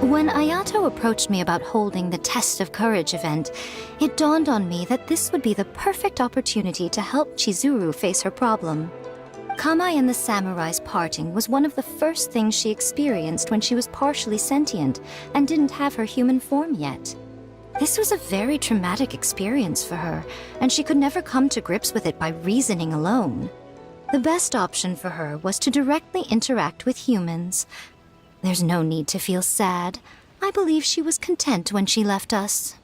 Speaker 15: When Ayato approached me about holding the Test of Courage event, it dawned on me that this would be the perfect opportunity to help Chizuru face her problem. Kamai and the samurai's parting was one of the first things she experienced when she was partially sentient and didn't have her human form yet. This was a very traumatic experience for her, and she could never come to grips with it by reasoning alone. The best option for her was to directly interact with humans. There's no need to feel sad. I believe she was content when she left us.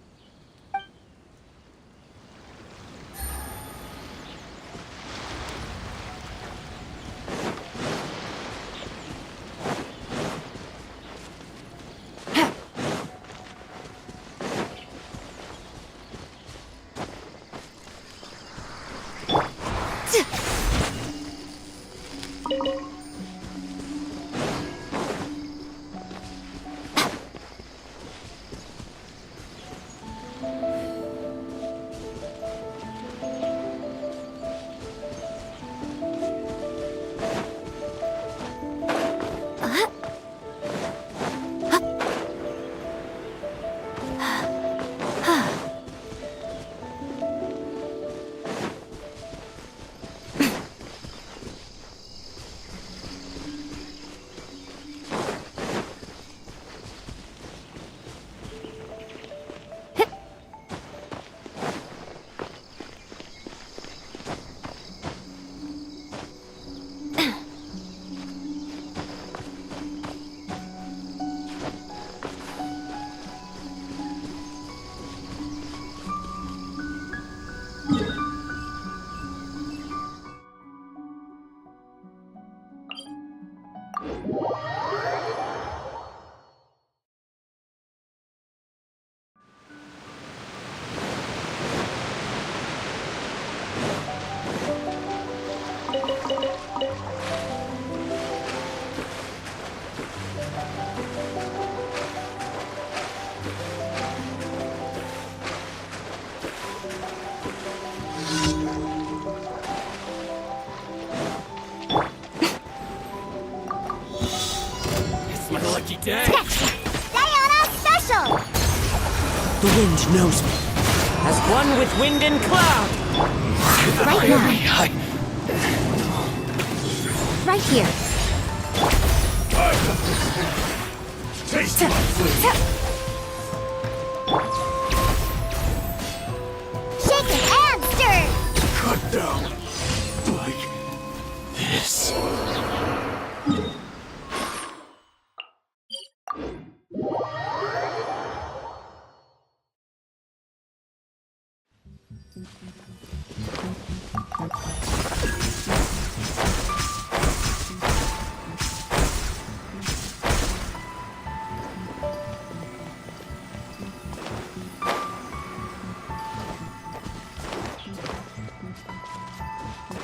Speaker 3: The wind knows me. As one with wind and cloud.
Speaker 15: Right now. Right here.
Speaker 9: Taste my flavor.
Speaker 5: Shake it and stir!
Speaker 9: Cut down. Like this.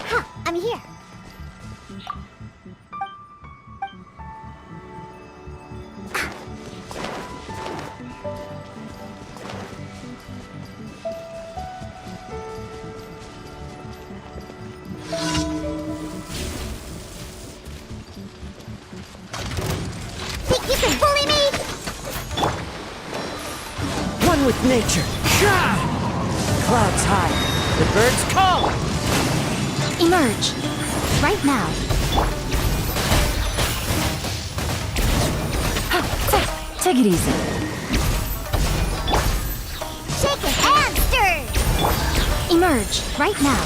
Speaker 5: Huh, I'm here. Think you can bully me?
Speaker 3: One with nature. Clouds high. The birds call.
Speaker 15: Emerge. Right now. Take it easy.
Speaker 5: Shake it and stir!
Speaker 15: Emerge. Right now.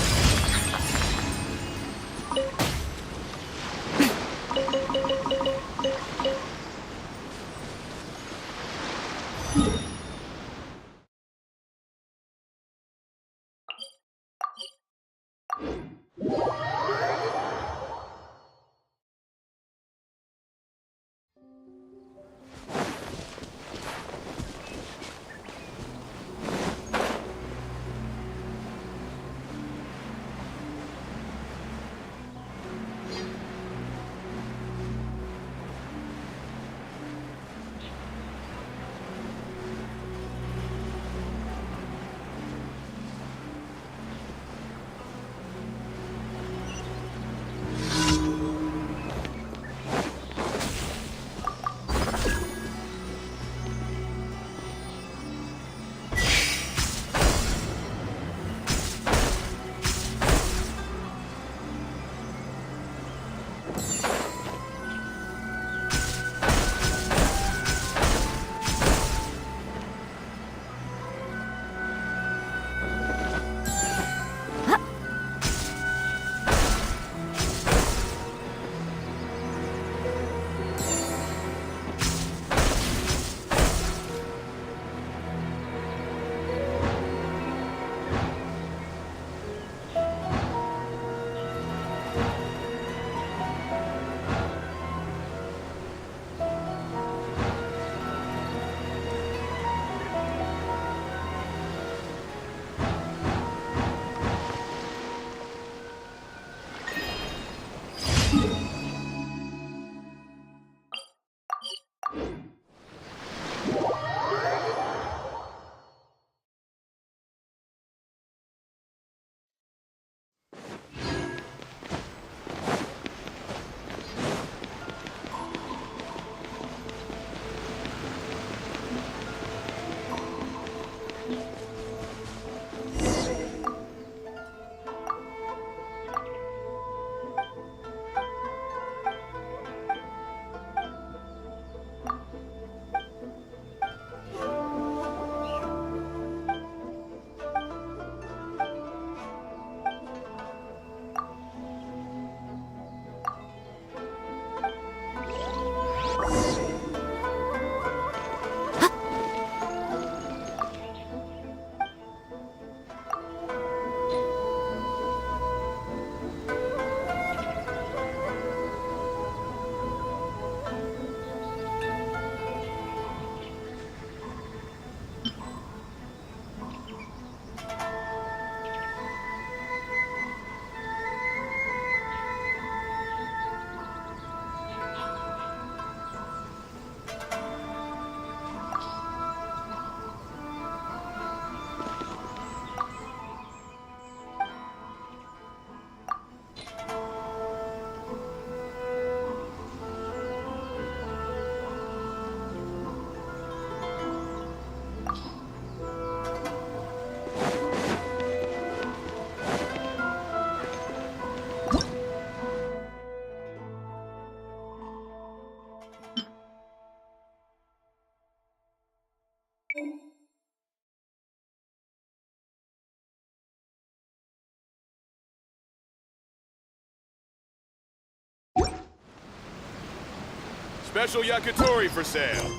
Speaker 20: Special yakitori for sale.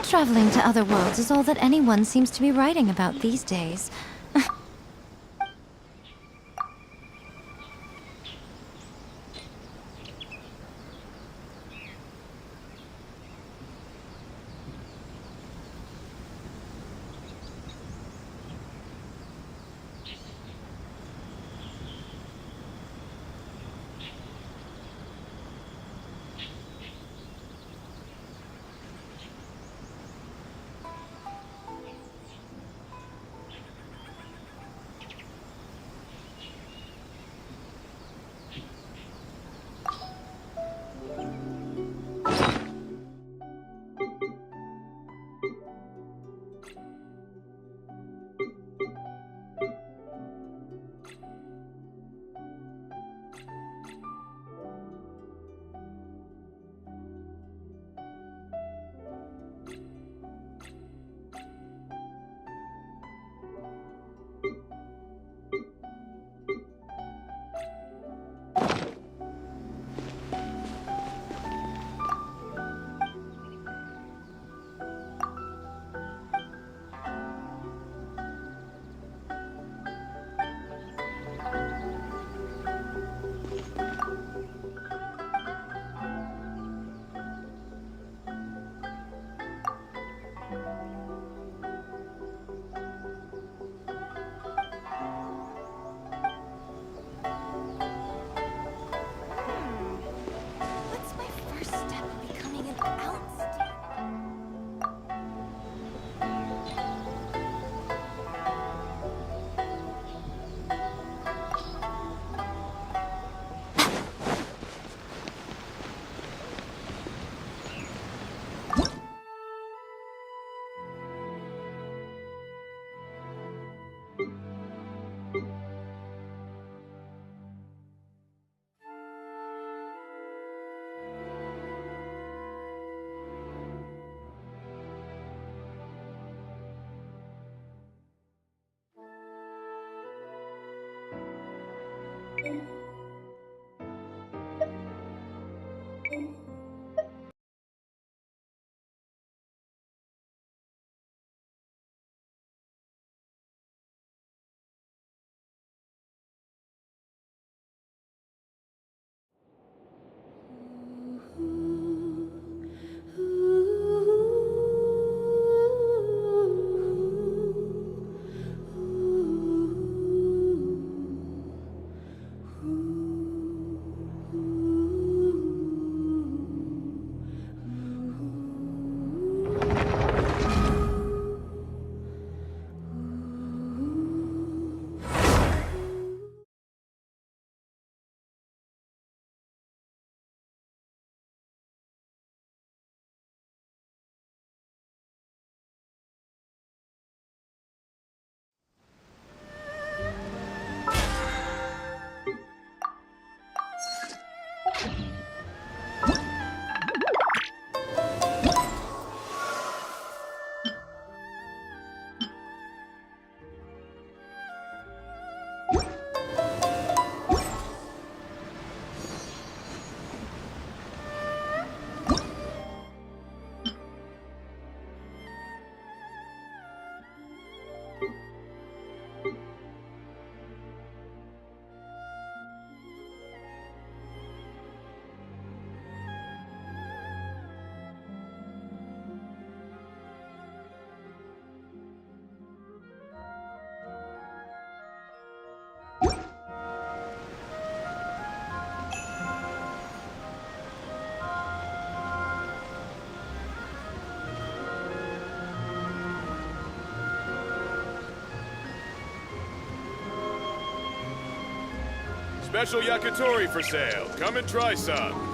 Speaker 15: Traveling to other worlds is all that anyone seems to be writing about these days.
Speaker 20: Special yakitori for sale. Come and try some.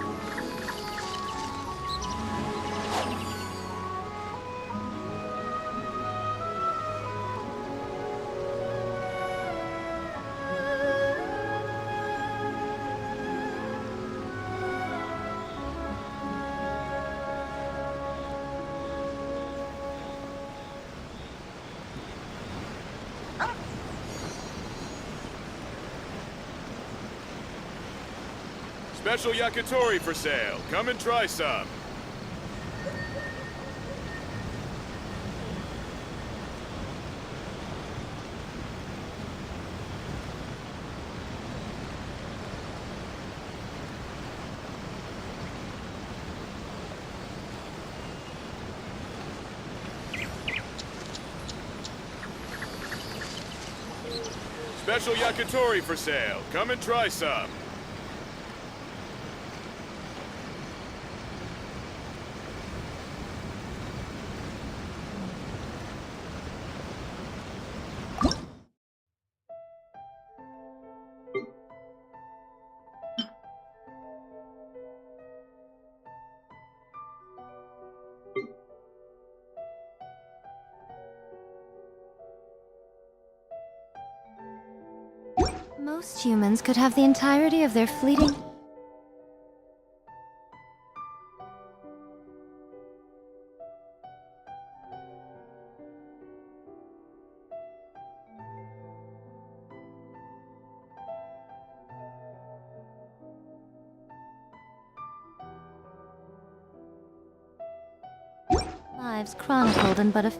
Speaker 20: Special yakitori for sale. Come and try some. Special yakitori for sale. Come and try some.
Speaker 15: Most humans could have the entirety of their fleeting... lives chronicled in but a...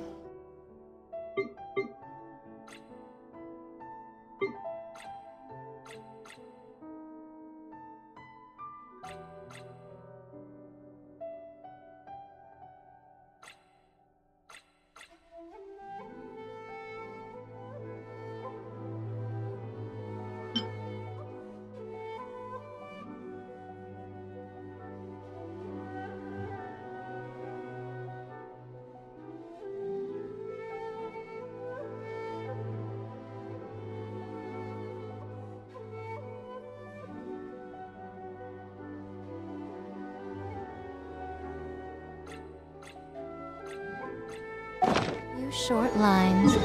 Speaker 15: few short lines.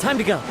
Speaker 13: Time to go.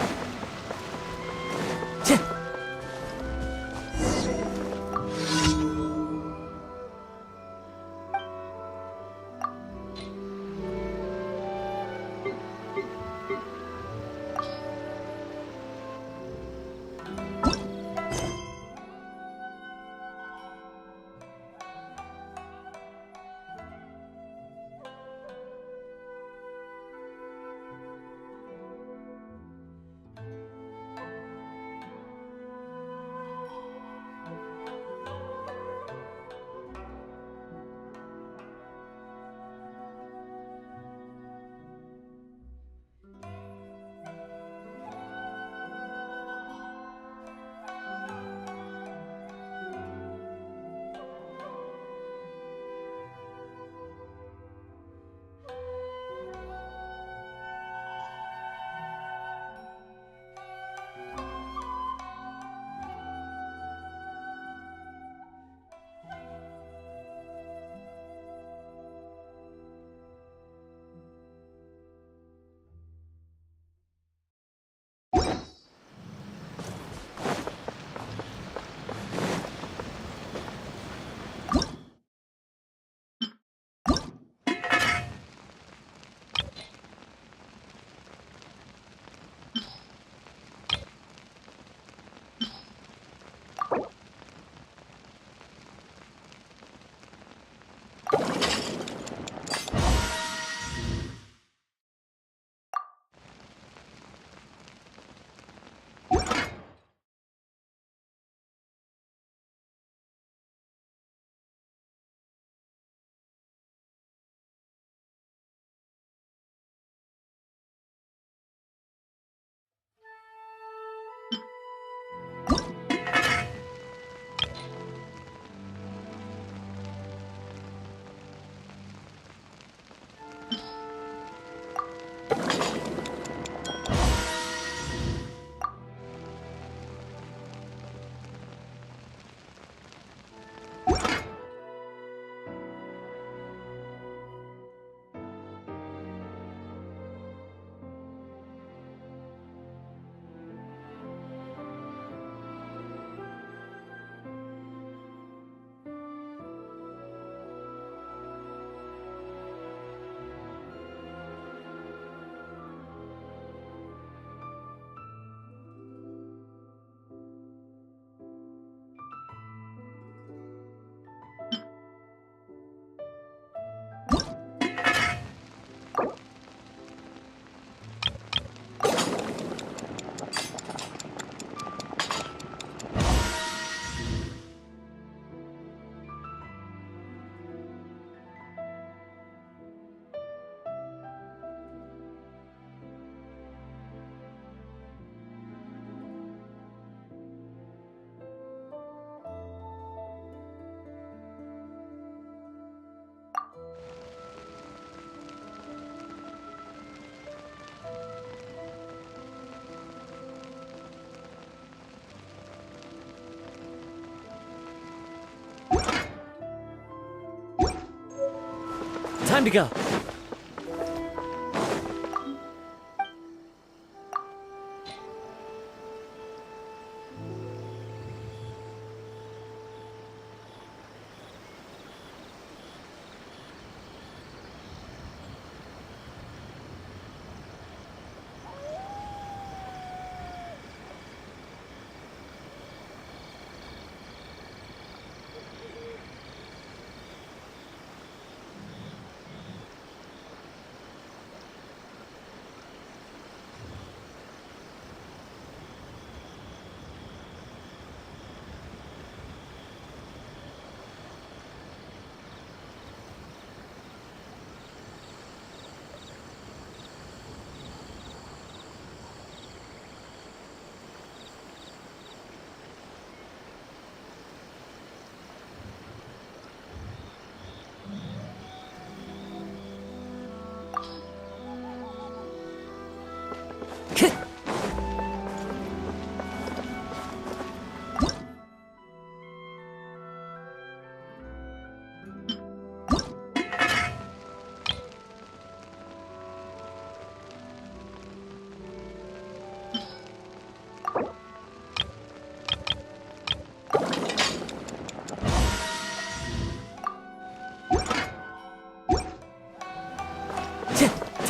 Speaker 13: Time to go.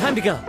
Speaker 13: Time to go.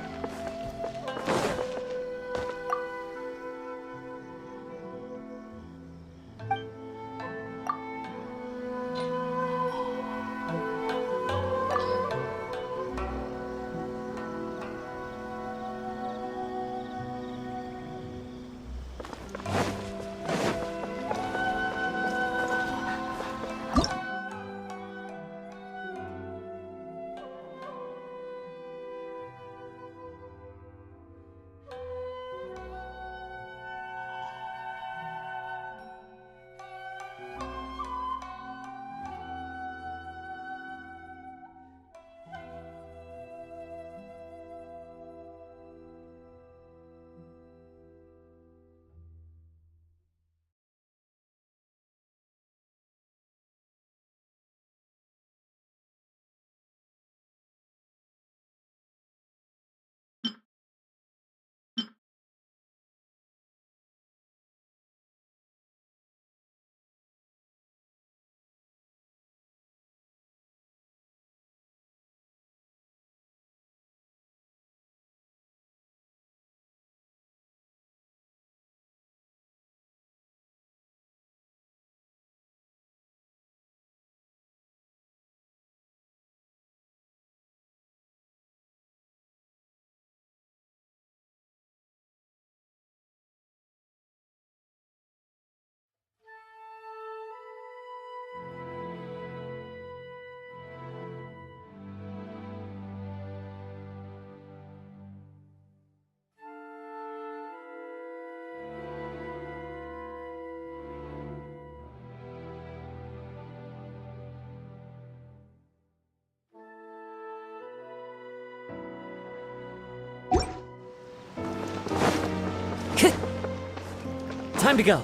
Speaker 13: Time to go.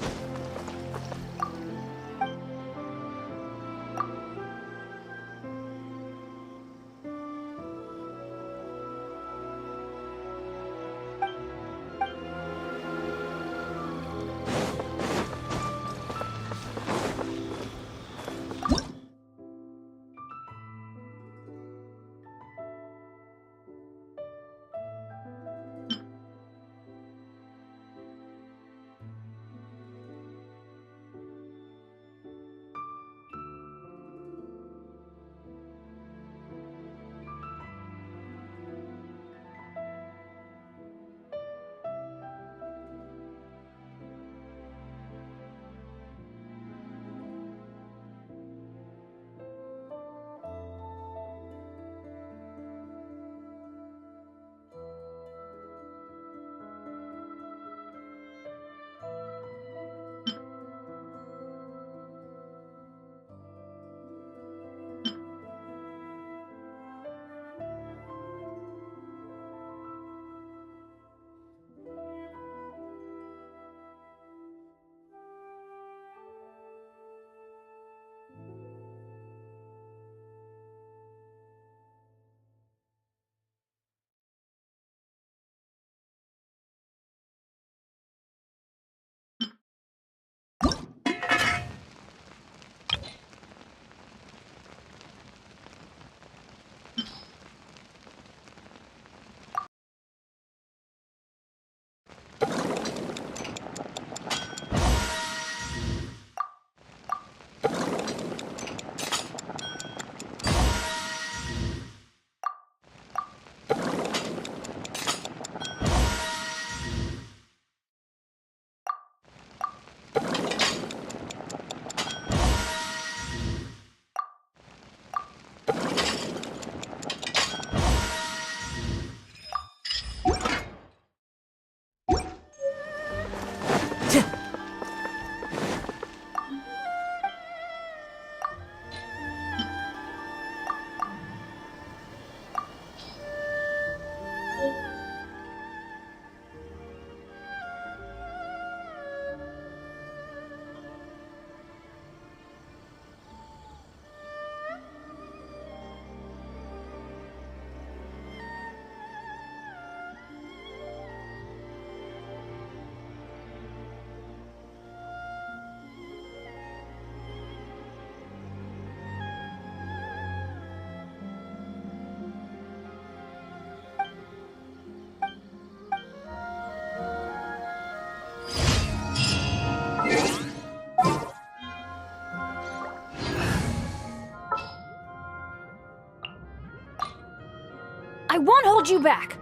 Speaker 4: I won't hold you back.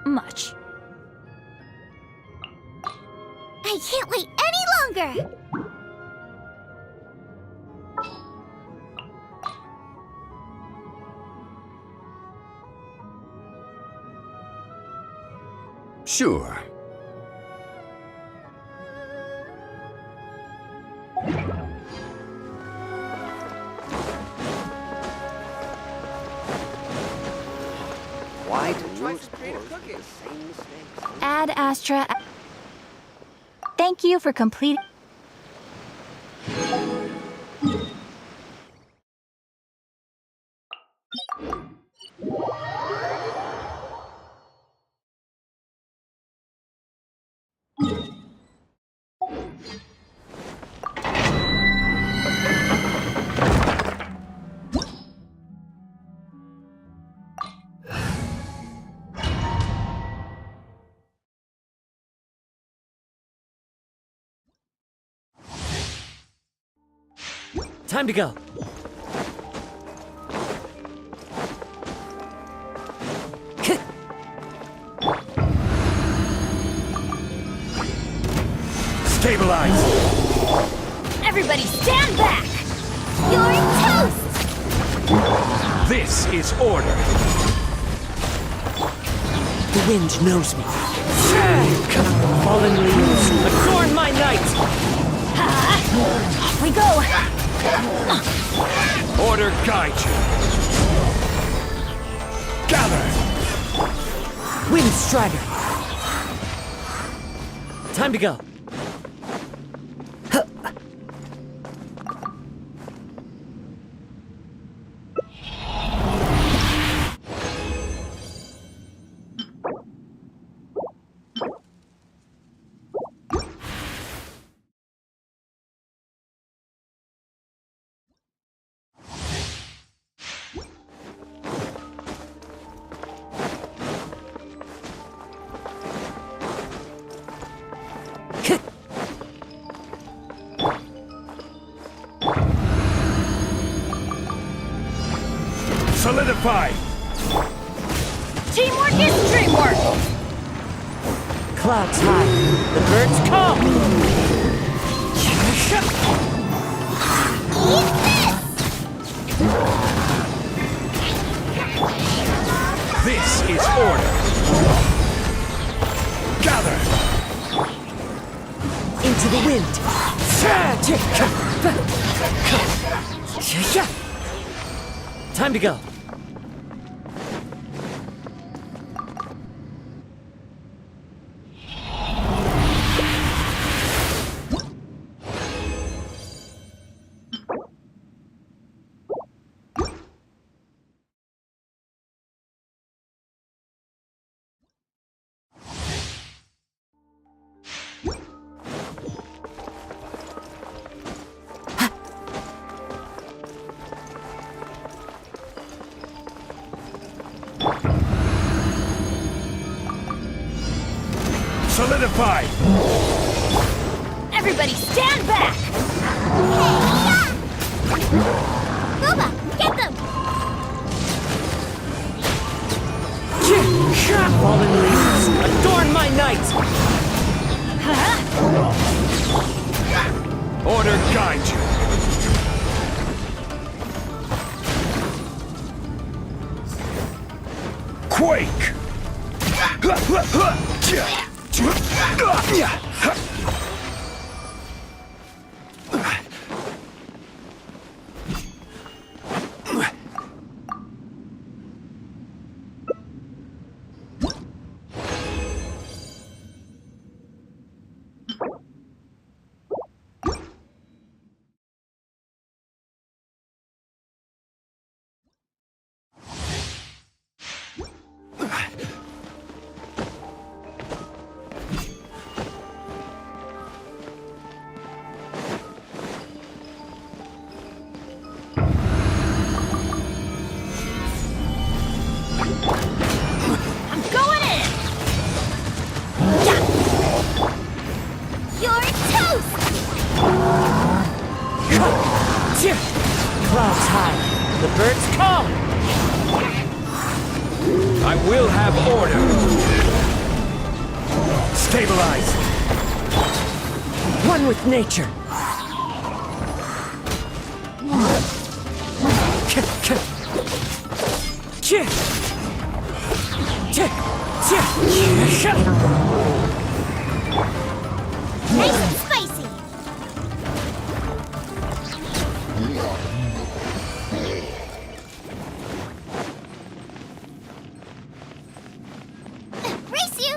Speaker 4: Much.
Speaker 5: I can't wait any longer!
Speaker 21: Sure.
Speaker 2: Why do you explore the same mistakes?
Speaker 4: Ad Astra. Thank you for completing.
Speaker 3: Time to go.
Speaker 9: Stabilize!
Speaker 4: Everybody stand back!
Speaker 5: You're toast!
Speaker 9: This is order.
Speaker 3: The wind knows me. Fallen leaves, adorn my night!
Speaker 4: Off we go!
Speaker 9: Order guide you. Gather!
Speaker 3: Wind Strider! Time to go.
Speaker 9: Solidify!
Speaker 4: Teamwork is dreamwork!
Speaker 3: Clouds high, the birds come!
Speaker 9: This is order. Gather!
Speaker 3: Into the wind! Time to go.
Speaker 9: Solidify!
Speaker 4: Everybody stand back!
Speaker 5: Booba, get them!
Speaker 3: Fallen leaves, adorn my night!
Speaker 9: Order guide you. Quake!
Speaker 4: I'm going in!
Speaker 5: You're toast!
Speaker 3: Clouds high, the birds come!
Speaker 9: I
Speaker 10: We'll have order. Stabilize.
Speaker 3: One with nature.
Speaker 5: Nice and spicy. Race you.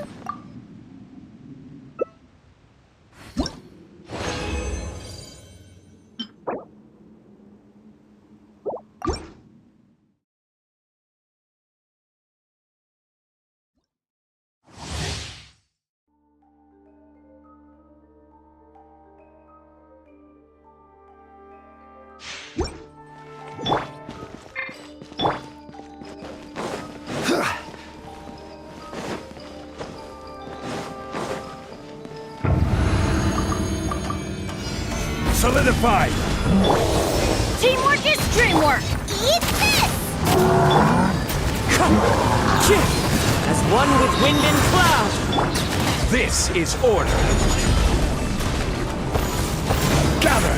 Speaker 10: Solidify!
Speaker 4: Teamwork is dreamwork!
Speaker 5: Eat this!
Speaker 3: As one with wind and cloud!
Speaker 10: This is order! Gather!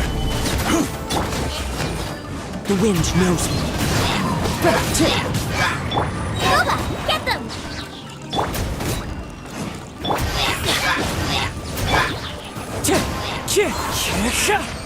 Speaker 3: The wind knows me.
Speaker 5: Boba, get them!
Speaker 3: Ch-ch-ch-ch-ch!